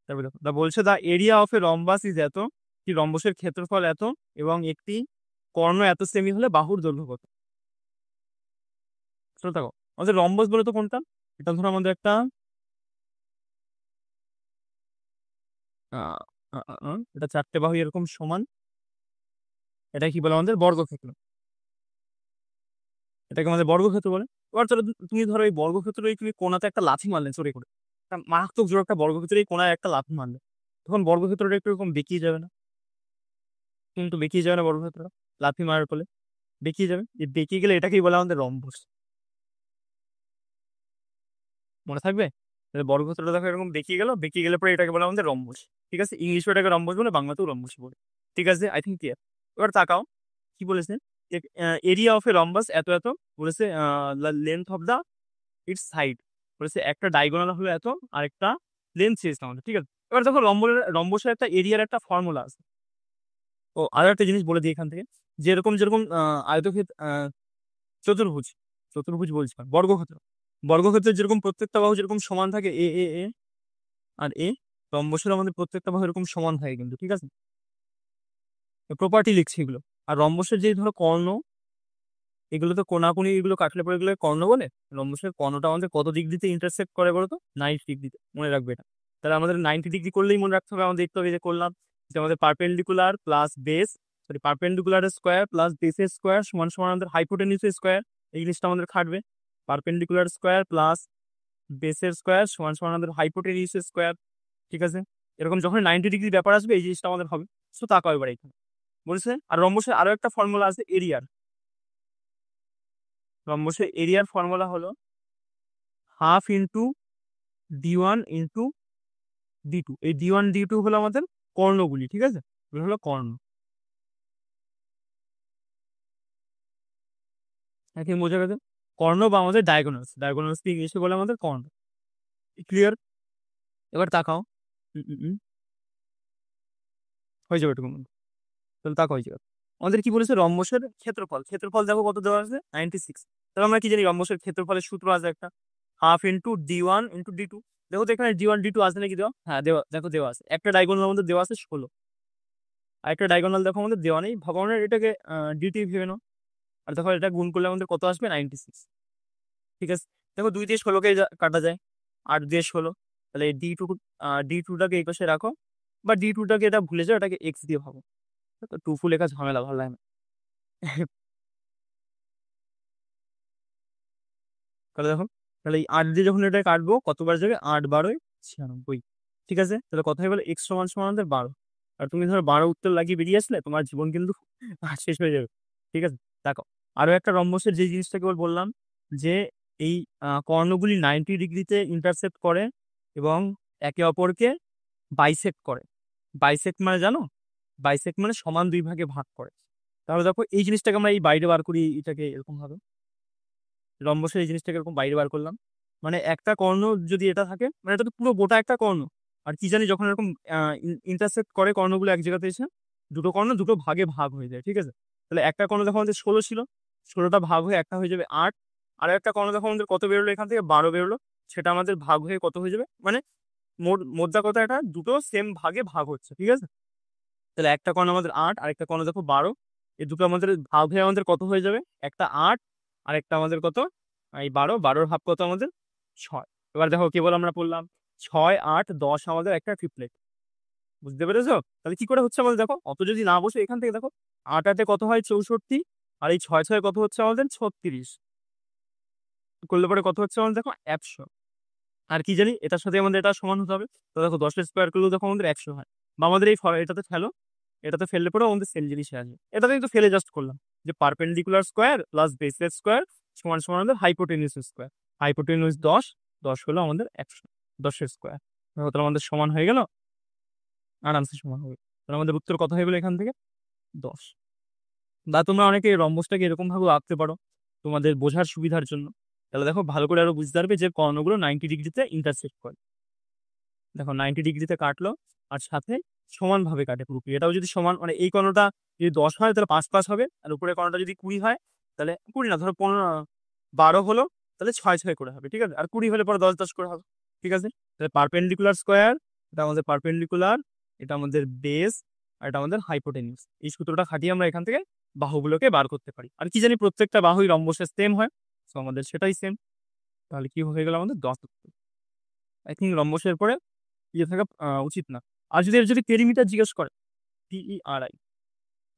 তারপরে দেখো, বলছে দা এরিয়া অফ এ রম্বাস ইজ এত, কি রম্বসের ক্ষেত্রফল এত, এবং একটি কর্ণ এত সেমি হলে বাহুর দৈর্ঘ্য কত। চলো দেখো, আমাদের রম্বস বলে তো কোনটা, এটা ধরো আমাদের একটা এটা 4টে বাহু এরকম সমান, এটা কি বলে আমাদের বর্গক্ষেত্র, এটাকে আমাদের বর্গক্ষেত্র বলে। এবার ধরো তুমি ধরো এই বর্গক্ষেত্র, এই তুমি কোনাতে একটা লাথি মারলে চোরে করে, একটা মারাত্মক জোর একটা বর্গক্ষেত্রে এই কোনায় একটা লাথি মারলে, তখন বর্গক্ষেত্রটা একটু এরকম বেঁকিয়ে যাবে না, কিন্তু বেঁকিয়ে যাবে না বর্গক্ষেত্রটা, লাথি মারার ফলে বেঁকিয়ে যাবে, এই বেঁকিয়ে গেলে এটাকেই বলে আমাদের রম্বস, মনে থাকবে। তাহলে বর্গক্ষেত্রটা দেখো এরকম বেঁকিয়ে গেল, বেঁকিয়ে গেলে পরে এটাকে বলে আমাদের রম্বস। ঠিক আছে, ইংলিশে এটাকে রম্বস বলে, বাংলাতেও রম্বস বলে। ঠিক আছে, আই থিঙ্ক ক্লিয়ার। এবার তাকাও কি বলেছে, এরিয়া অফ এ রম্বাস এত এত, বলেছে length of the its side, বলেছে একটা ডায়াগোনাল হলো এত, আর একটা লেন্থ চেয়েছে আমাদের। ঠিক আছে, এবার দেখো রম্বসের একটা এরিয়ার একটা ফর্মুলা আছে। ও আরো একটা জিনিস বলে দিই এখান থেকে, যেরকম যেরকম আয়তক্ষেত্র, চতুর্ভুজ, চতুর্ভুজ বলছি না, বর্গক্ষেত্র, বর্গক্ষেত্রের যেরকম প্রত্যেকটা বাহু যেরকম সমান থাকে, এ এ এ আর এ, রম্বসের আমাদের প্রত্যেকটা বাহু এরকম সমান থাকে কিন্তু। ঠিক আছে, প্রপার্টি লিখছি এগুলো। আর রম্বসের যে ধরো কর্ণ, এগুলো তো কোনাকুনি, এগুলো কাটলে পরে এগুলো কর্ণ বলে। রম্বসের কর্ণটা আমাদের কত ডিগ্রিতে ইন্টারসেক্ট করে বলো তো, 90 ডিগ্রিতে, মনে রাখবে এটা। তাহলে আমাদের 90 ডিগ্রি করলেই মনে রাখতে হবে, আমাদের দেখতে হবে, এই যে করলাম, যে আমাদের perpendicular plus base, sorry perpendicular square plus বেসের স্কোয়ার সমান সমান আমাদের হাইপোটেনিউস স্কোয়ার, এই জিনিসটা আমাদের খাটবে। পারপেন্ডিকুলার স্কোয়ার প্লাস বেসের স্কোয়ার সমান সমান আমাদের হাইপোটেনিউস স্কোয়ার। ঠিক আছে, এরকম যখন 90 ডিগ্রি ব্যাপার আসবে এই জিনিসটা আমাদের হবে। সো তাকাও এবার এখানে বলছে, আর রম্বসের আরো একটা ফর্মুলা আছে এরিয়ার, রম্বসের এরিয়ার ফর্মুলা হলো half into D1 into D2। এই D1 D2 হলো আমাদের কর্ণগুলি। ঠিক আছে, এগুলো হলো কর্ণ, এখন বোঝা গেছে। কর্ণ বা আমাদের ডায়াগোনালস, ডায়াগোনালস ইংলিশে বলে আমাদের কর্ণ। ক্লিয়ার, এবার তাকাও। উম, উম, উম, হয়ে যাবে এটুকু, তাহলে তাকাও হয়ে যাবে। আমাদের কি বলেছে, রম্বসের ক্ষেত্রফল, ক্ষেত্রফল দেখো কত দেওয়া আছে, 96। তাহলে আমরা কি জানি, রম্বসের ক্ষেত্রফলের সূত্র আছে একটা, half into D1 into D2। দেখো তো এখানে D1 D2 আছে নাকি দেওয়া, হ্যাঁ দেওয়া, দেখো দেওয়া আছে, একটা ডায়াগোনাল আমাদের দেওয়া আছে 16, আর একটা ডায়াগোনাল দেখো আমাদের দেওয়া নেই, ভগবানের এটাকে ডিটি ভেবে নাও। আর দেখো এটা গুণ করলে আমাদের কত আসবে, 96। ঠিক আছে, দেখো 2 দিয়ে 16কে কাটা যায়, 8 দিয়ে 16, তাহলে D2টাকে এই পাশে রাখো, বা D2টাকে এটা ভুলে যাও, এটাকে এক্স দিয়ে ভাবো, তো টুফু লেখা ঝামেলা ভালো লাগে না। তাহলে দেখো, তাহলে এই 8 দিয়ে যখন এটা কাটবো, কতবার যাবে, 8 12 96। ঠিক আছে, তাহলে কথা হয়ে গেলো এক্স সমান সমান আমাদের 12। আর তুমি ধরো 12 উত্তর লাগিয়ে বেরিয়ে আসলে, তোমার জীবন কিন্তু শেষ হয়ে যাবে। ঠিক আছে, দেখো আরো একটা রম্বসের যে জিনিসটা কেবল বললাম, যে এই কর্ণগুলি 90 ডিগ্রিতে ইন্টারসেক্ট করে এবং একে অপরকে বাইসেক্ট করে। বাইসেক্ট মানে জানো, বাইসেক্ট মানে সমান দুই ভাগে ভাগ করে। তাহলে দেখো এই জিনিসটাকে আমরা এই বাইরে বার করি, এটাকে এরকম ভাবে রম্বসের এই জিনিসটাকে এরকম বাইরে বার করলাম। মানে একটা কর্ণ যদি এটা থাকে, মানে এটা তো পুরো গোটা একটা কর্ণ। আর কি জানি যখন এরকম ইন্টারসেক্ট করে কর্ণগুলো এক জায়গাতে এসে, দুটো কর্ণ দুটো ভাগে ভাগ হয়ে যায়, ঠিক আছে? তাহলে একটা কর্ণ দেখো আমাদের 16 ছিল, 16টা ভাগ হয়ে একটা হয়ে যাবে 8। আর একটা কর্ণ দেখো আমাদের কত বেরোলো, এখান থেকে 12 বেরোলো। সেটা আমাদের ভাগ হয়ে কত হয়ে যাবে, মানে মোদ্দা কথা এটা দুটো সেম ভাগে ভাগ হচ্ছে, ঠিক আছে? তাহলে একটা কর্ণ আমাদের 8 আর একটা কর্ণ দেখো 12। এই দুটো আমাদের ভাগ হয়ে আমাদের কত হয়ে যাবে, একটা 8 আর একটা আমাদের কত, এই 12, 12-র হাফ কত আমাদের 6। এবার দেখো কেবল আমরা পড়লাম 6, 8, 10 আমাদের একটা ট্রিপলেট। বুঝতে পেরেছো? তাহলে কি করে হচ্ছে আমাদের, দেখো অত যদি না বসে এখান থেকে দেখো 8 8-এ কত হয় 64, আর এই 6 6 কত হচ্ছে আমাদের 36, করলে পরে কত হচ্ছে আমাদের দেখো 100। আর কি জানি এটার সাথে আমাদের এটা সমান হতে হবে। তো দেখো 10-এর স্কোয়ার করলেও দেখো আমাদের 100 হয়। বা আমাদের এই এটাতে ফেলো, এটাতে ফেললে পরেও আমাদের সেম জিনিসে আসবে। এটাতে কিন্তু ফেলে জাস্ট করলাম যে পারপেন্ডিকুলার স্কোয়ার প্লাস বেসের স্কোয়ার সমান সমান আমাদের হাইপোটেনিউসের স্কোয়ার। হাইপোটেনিউস 10, 10 হলো আমাদের 100, 10-এর স্কোয়ার। তাহলে আমাদের সমান হয়ে গেল, আরামসে সমান হবে। তাহলে আমাদের উত্তর কত হয়ে গেলো এখান থেকে 10। বা তোমরা অনেকে রম্বসটাকে এরকম ভাবে আঁকতে পারো তোমাদের বোঝার সুবিধার জন্য। তাহলে দেখো ভালো করে আরো বুঝতে পারবে যে কর্ণগুলো 90 ডিগ্রিতে ইন্টারসেক্ট করে। দেখো 90 ডিগ্রিতে কাটলো, আর সাথে সমানভাবে কাটে পুরোপুরি। এটাও যদি সমান, মানে এই কর্ণটা যদি 10 হয় তাহলে 5 5 হবে, আর উপরের কর্ণটা যদি 20 হয় তাহলে 20 না, ধরো 15, 12 হলো তাহলে 6 6 করে হবে, ঠিক আছে? আর 20 হলে পরে 10 10 করে হবে, ঠিক আছে? তাহলে পারপেন্ডিকুলার স্কোয়ার, এটা আমাদের পারপেন্ডিকুলার, এটা আমাদের বেস, আর এটা আমাদের হাইপোটেনিউস। এই সূত্রটা খাটিয়ে আমরা এখান থেকে বাহুগুলোকে বার করতে পারি। আর কি জানি প্রত্যেকটা বাহুই রম্বসের সেম হয়, তো আমাদের সেটাই সেম। তাহলে কি হয়ে গেল আমাদের 10। আই থিঙ্ক রম্বসের পরে ইয়ে থাকা উচিত না। আর যদি যদি পেরিমিটার জিজ্ঞেস করে, PERI,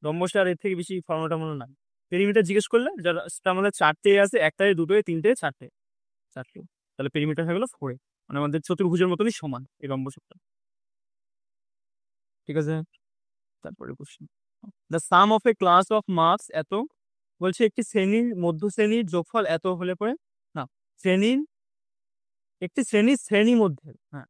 রম্বসে আর এর থেকে বেশি ফর্মুলাটা মনে নাই। পেরিমিটার জিজ্ঞেস করলে সেটা আমাদের 4টে আছে, 1টায় 2টোয় 3টে 4টে 4টে, তাহলে পেরিমিটার হয়ে গেলো 4। মানে আমাদের চতুর্ভুজের মতনই সমান এই রম্বসটা, ঠিক আছে? তারপরে question, the some of A class of marks এত, বলছে একটি শ্রেণীর মধ্য শ্রেণীর যোগফল এত হলে পরে, না, শ্রেণীর, একটি শ্রেণী মধ্যে, হ্যাঁ,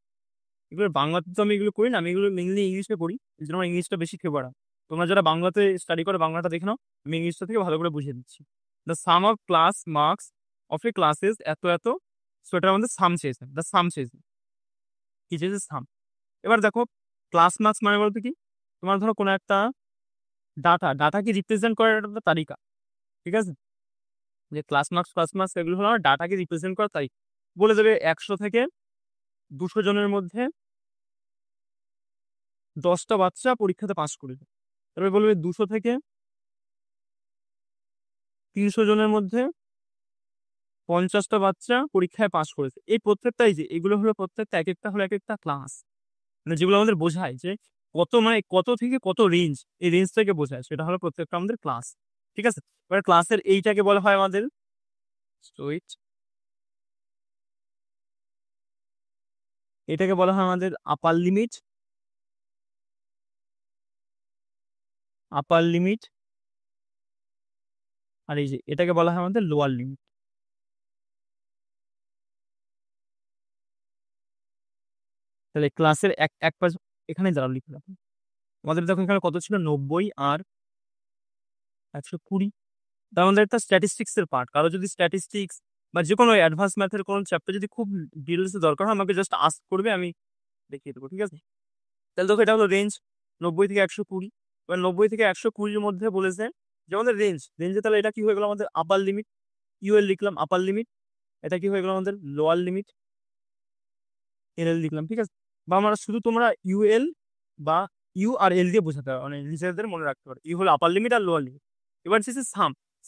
এগুলো বাংলাতে তো আমি এগুলো করি না, আমি এগুলো মেনলি ইংলিশে করি, এই জন্য আমার ইংলিশটা বেশি ফেভার। তোমরা যারা বাংলাতে স্টাডি করো বাংলাটা দেখে নাও, আমি ইংলিশটা থেকে ভালো করে বুঝিয়ে দিচ্ছি। The some of class marks of A classes এত এত, সো এটার আমাদের সাম চেয়েছেন, দ্য সাম চেয়েছেন, কি চেয়েছে সাম। এবার দেখো ক্লাস মার্কস মানে বলতে কি, তোমার ধরো কোনো একটা ডাটাকে রিপ্রেজেন্ট করার একটা তালিকা, ঠিক আছে? যে ক্লাস মার্কস এগুলো হলো আমার ডাটাকে রিপ্রেজেন্ট করার তালিকা। বলে দেবে 100 থেকে 200 জনের মধ্যে 10টা বাচ্চা পরীক্ষাতে পাস করেছে। তারপরে বলবে 200 থেকে 300 জনের মধ্যে 50টা বাচ্চা পরীক্ষায় পাস করেছে। এই প্রত্যেকটাই যে এগুলো হলো প্রত্যেকটা এক একটা হলো এক একটা ক্লাস, মানে যেগুলো আমাদের বোঝায় যে কত, মানে কত থেকে কত রেঞ্জ, এই রেঞ্জটাকে বোঝায়, সেটা হলো প্রত্যেকটা আমাদের ক্লাস, ঠিক আছে? এবার ক্লাসের এইটাকে বলা হয় আমাদের ওয়েট, এটাকে বলা হয় আমাদের আপার লিমিট, আপার লিমিট। আর এই যে এটাকে বলা হয় আমাদের লোয়ার লিমিট। তাহলে ক্লাসের এক এক পাশ এখানে দাঁড়াও লিখলাম। আমাদের দেখো এখানে কত ছিল, 90 আর 120। তার মধ্যে একটা স্ট্যাটিস্টিক্স এর পার্ট, কারো যদি স্ট্যাটিস্টিক্স বা যে কোনো অ্যাডভান্স ম্যাথের কোনো চ্যাপ্টার যদি খুব ডিটেলসে দরকার হয়, আমাকে জাস্ট আস্ক করবে, আমি দেখিয়ে দেবো, ঠিক আছে? তাহলে দেখো এটা হলো রেঞ্জ 90 থেকে 120। এবার 90 থেকে 120-র মধ্যে বলেছে যে আমাদের রেঞ্জে, তাহলে এটা কি হয়ে গেল আমাদের আপার লিমিট, ইউএল লিখলাম আপার লিমিট। এটা কি হয়ে গেল আমাদের লোয়ার লিমিট, এল লিখলাম, ঠিক আছে? বা আমরা শুধু তোমরা ইউএল বা ইউ আর এল দিয়ে বোঝাতে হবে, মানে নিজেদের মনে রাখতে পারো ইউ হলো আপার লিমিট আর লোয়ার লিমিট। এবার শেষে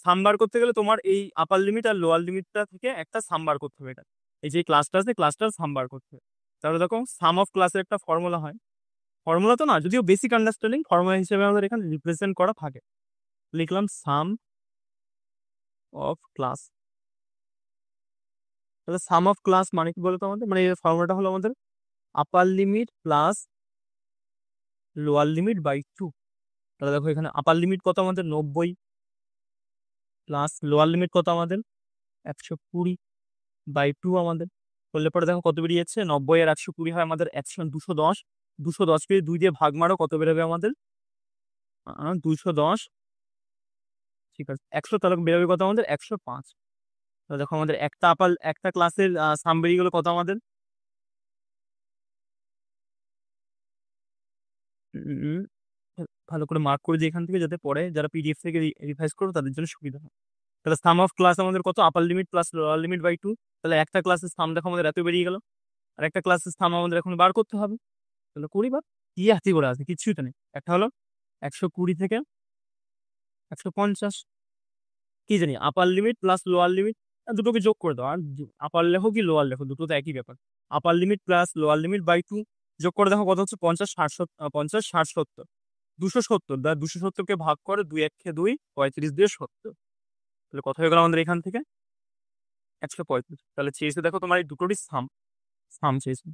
সাম বার করতে গেলে তোমার এই আপার লিমিট আর লোয়ার লিমিটটা থেকে একটা সাম বার করতে হবে। এটা এই যে ক্লাসটা আছে, ক্লাসটার সাম বার করতে হবে। তাহলে দেখো সাম অফ ক্লাসের একটা ফর্মুলা হয়, ফর্মুলা তো না যদিও বেসিক আন্ডারস্ট্যান্ডিং, ফর্মুলা হিসেবে আমাদের এখানে রিপ্রেজেন্ট করা থাকে। লিখলাম সাম অফ ক্লাস। তাহলে সাম অফ ক্লাস মানে কি বলতো আমাদের, মানে এই ফর্মুলাটা হলো আমাদের upper limit plus lower limit by 2। তাহলে দেখো এখানে আপার লিমিট কত আমাদের 90 প্লাস লোয়ার লিমিট কত আমাদের 120 বাই 2 আমাদের, করলে পরে দেখো কত বেরিয়ে যাচ্ছে, 90 আর 120 হয় আমাদের 210। 210কে 2 দিয়ে ভাগ মারো, কত বেরোবে আমাদের 210 ঠিক আছে 100, তাহলে বেরোবে কত আমাদের 105। তাহলে দেখো আমাদের একটা ক্লাসের সাম বেরিয়ে গেলো কত আমাদের, উম, ভালো করে মার্ক করে দিই এখান থেকে, যাতে পরে যারা পিডিএফ থেকে রিভাইজ করবে তাদের জন্য সুবিধা হয়। তাহলে সাম অফ ক্লাস আমাদের কত, upper limit plus lower limit by 2। তাহলে একটা ক্লাসের সাম দেখো আমাদের এত বেরিয়ে গেল, আর একটা ক্লাসের সাম আমাদের এখন বার করতে হবে। তাহলে 20 বার, কি হাতি করে আছে, কিছুই তো নেই। একটা হলো 120 থেকে 150, কি জানি আপার লিমিট প্লাস লোয়ার লিমিট, দুটোকে যোগ করে দাও। আর আপার লেখো কি লোয়ার লেখো, দুটো তো একই ব্যাপার। Upper limit plus lower limit by 2 যোগ করে দেখো কত হচ্ছে, 50, 60, 50, 60, 70, 270। 270কে ভাগ করে 2 1 2, 35 দিয়ে 70। তাহলে কত হয়ে গেল আমাদের এখান থেকে 135। তাহলে চেয়েছে দেখো তোমার এই দুটোরই সাম, সাম চেয়েছে।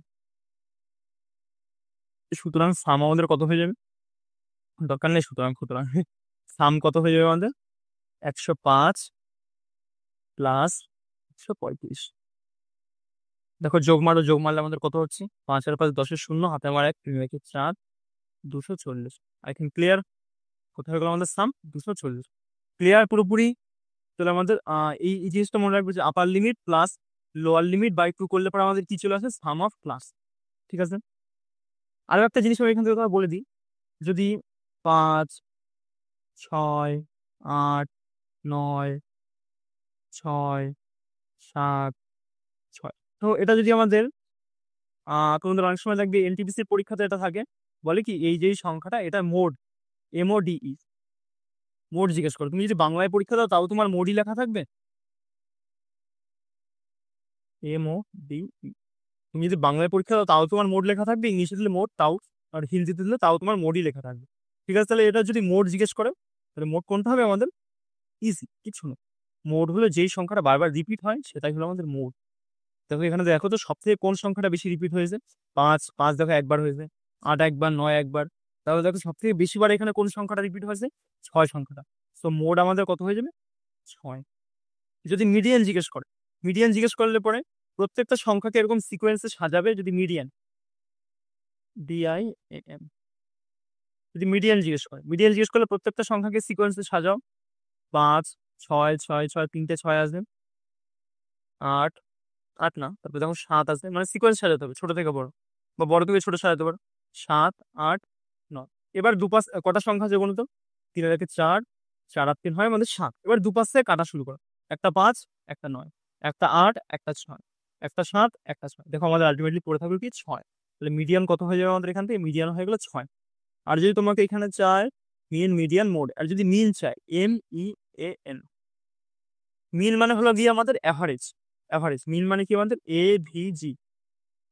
সুতরাং সাম আমাদের কত হয়ে যাবে, দরকার নেই সুতরাং, সুতরাং সাম কত হয়ে যাবে আমাদের 105 প্লাস 135। দেখো যোগ মারো, যোগ মারলে আমাদের কত হচ্ছে, 5 আর 5 10 শূন্য, হাতে আমার 1, 3 রেখে 4, 240। I think clear. কোথায় হয়ে গেল আমাদের সাম 240, ক্লিয়ার পুরোপুরি। তাহলে আমাদের এই জিনিসটা মনে রাখবে যে upper limit plus lower limit by 2 করলে পরে আমাদের কি চলে আসে, সাম অফ ক্লাস। ঠিক আছে, আরো একটা জিনিস আমি এখান থেকে কথা বলে দিই, যদি 5, 6, 8, 9, 6, 7, 6, তো এটা যদি আমাদের তোমাদের অনেক সময় দেখবে এনটিপিসির পরীক্ষাতে এটা থাকে, বলে কি এই যে সংখ্যাটা এটা মোড, MODE, মোড জিজ্ঞেস করো। তুমি যদি বাংলায় পরীক্ষা দাও তাও তোমার মোডই লেখা থাকবে, MODE। তুমি যদি বাংলায় পরীক্ষা দাও তাও তোমার মোড লেখা থাকবে, ইংলিশে দিলে মোড তাও, আর হিন্দিতে দিলে তাও তোমার মোডই লেখা থাকবে। ঠিক আছে, তাহলে এটা যদি মোড জিজ্ঞেস করে তাহলে মোড কোনটা হবে আমাদের, ইজি, কিছু না। মোড হলো যেই সংখ্যাটা বারবার রিপিট হয় সেটাই হলো আমাদের মোড। দেখো এখানে দেখো তো সব থেকে কোন সংখ্যাটা বেশি রিপিট হয়েছে, 5, 5 দেখো একবার হয়েছে, 8 একবার, 9 একবার। তাহলে দেখো সব থেকে বেশি বার এখানে কোন সংখ্যাটা রিপিট হয়েছে, 6 সংখ্যাটা। তো মোড আমাদের কত হয়ে যাবে, 6। যদি মিডিয়ান জিজ্ঞেস করে, মিডিয়ান জিজ্ঞেস করলে পরে প্রত্যেকটা সংখ্যাকে এরকম সিকোয়েন্সে সাজাবে, যদি মিডিয়ান, DIAN, যদি মিডিয়ান জিজ্ঞেস করে, মিডিয়ান জিজ্ঞেস করলে প্রত্যেকটা সংখ্যাকে সিকোয়েন্সে সাজাও। 5, 6, 6, 6, 3টে 6 আসবে, 8, 8 না, তারপরে দেখো 7 আছে, মানে সিকোয়েন্স সাজাতে হবে ছোট থেকে বড়, বা বড় থেকে ছোট সাজাতে পারো। 7, 8, 9। এবার দুপাশ কটা সংখ্যা আছে বলতো, 3 আর 1 4, 4 আর 3 হয় আমাদের 7। এবার দুপাশ থেকে কাটা শুরু করো, একটা 5, একটা 9, একটা 8, একটা 6, একটা 7, একটা 6। দেখো আমাদের আলটিমেটলি পড়ে থাকবে কি 6। তাহলে মিডিয়ান কত হয়ে যাবে আমাদের এখান থেকে, মিডিয়ান হয়ে গেলো 6। আর যদি তোমাকে এখানে চায় মিন, মিডিয়ান, মোড, আর যদি মিন চায় MEAN, মিন মানে হলো গিয়ে আমাদের অ্যাভারেজ, অ্যাভারেজ মিন মানে কি আমাদের AVG,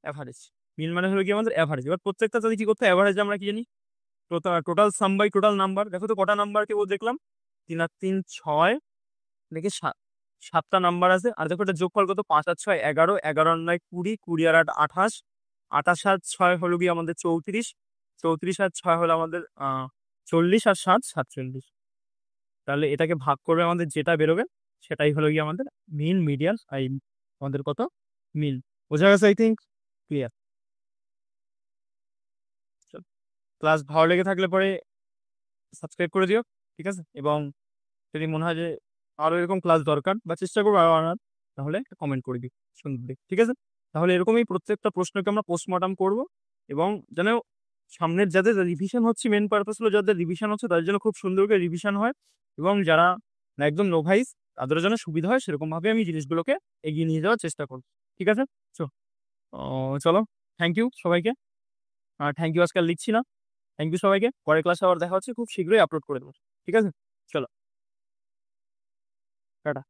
অ্যাভারেজ। মিন মানে হলো কি আমাদের অ্যাভারেজ। এবার প্রত্যেকটা যদি কি করতে, অ্যাভারেজ আমরা কি জানি, total sum by total number. দেখো তো কটা নাম্বার কেবল দেখলাম, 3 আর 3 6, দেখে 7টা নাম্বার আছে। আর দেখো এটা যোগফল কত, 5 আর 6 11, 11 আর 9 20, 20 আর 8 28, 28 আর 6 হলো কি আমাদের 34, 34 আর 6 হলো আমাদের 40, আর 7 47। তাহলে এটাকে ভাগ করবে, আমাদের যেটা বেরোবে সেটাই হলো কি আমাদের মিন, মিডিয়ান, আমাদের কত, মিন। বোঝা গেছে আই থিঙ্ক, ক্লিয়ার। ক্লাস ভালো লেগে থাকলে পরে সাবস্ক্রাইব করে দিও, ঠিক আছে। এবং যদি মনে হয় যে আরো এরকম ক্লাস দরকার বা চেষ্টা করবো আরো আনার, তাহলে কমেন্ট করে দিও, সুন্দর দিক, ঠিক আছে। তাহলে এরকমই প্রত্যেকটা প্রশ্নকে আমরা পোস্টমর্টম করব, এবং যেন সামনের যাদের রিভিশন হচ্ছে, মেন পারপাস হলো যাদের রিভিশন হচ্ছে তাদের জন্য খুব সুন্দর করে রিভিশন হয়, এবং যারা একদম নোভাইস তাদের জন্য সুবিধা হয়, সেরকম ভাবে আমি জিনিসগুলোকে এগিয়ে নিয়ে যাওয়ার চেষ্টা করব, ঠিক আছে। চো চলো, থ্যাংক ইউ সবাইকে। আর থ্যাংক ইউ আজকে আর লিখছি না, থ্যাংক ইউ সবাইকে। পরের ক্লাসে আবার দেখা হচ্ছে, খুব শীঘ্রই আপলোড করে দেবো, ঠিক আছে। চলো, টাটা।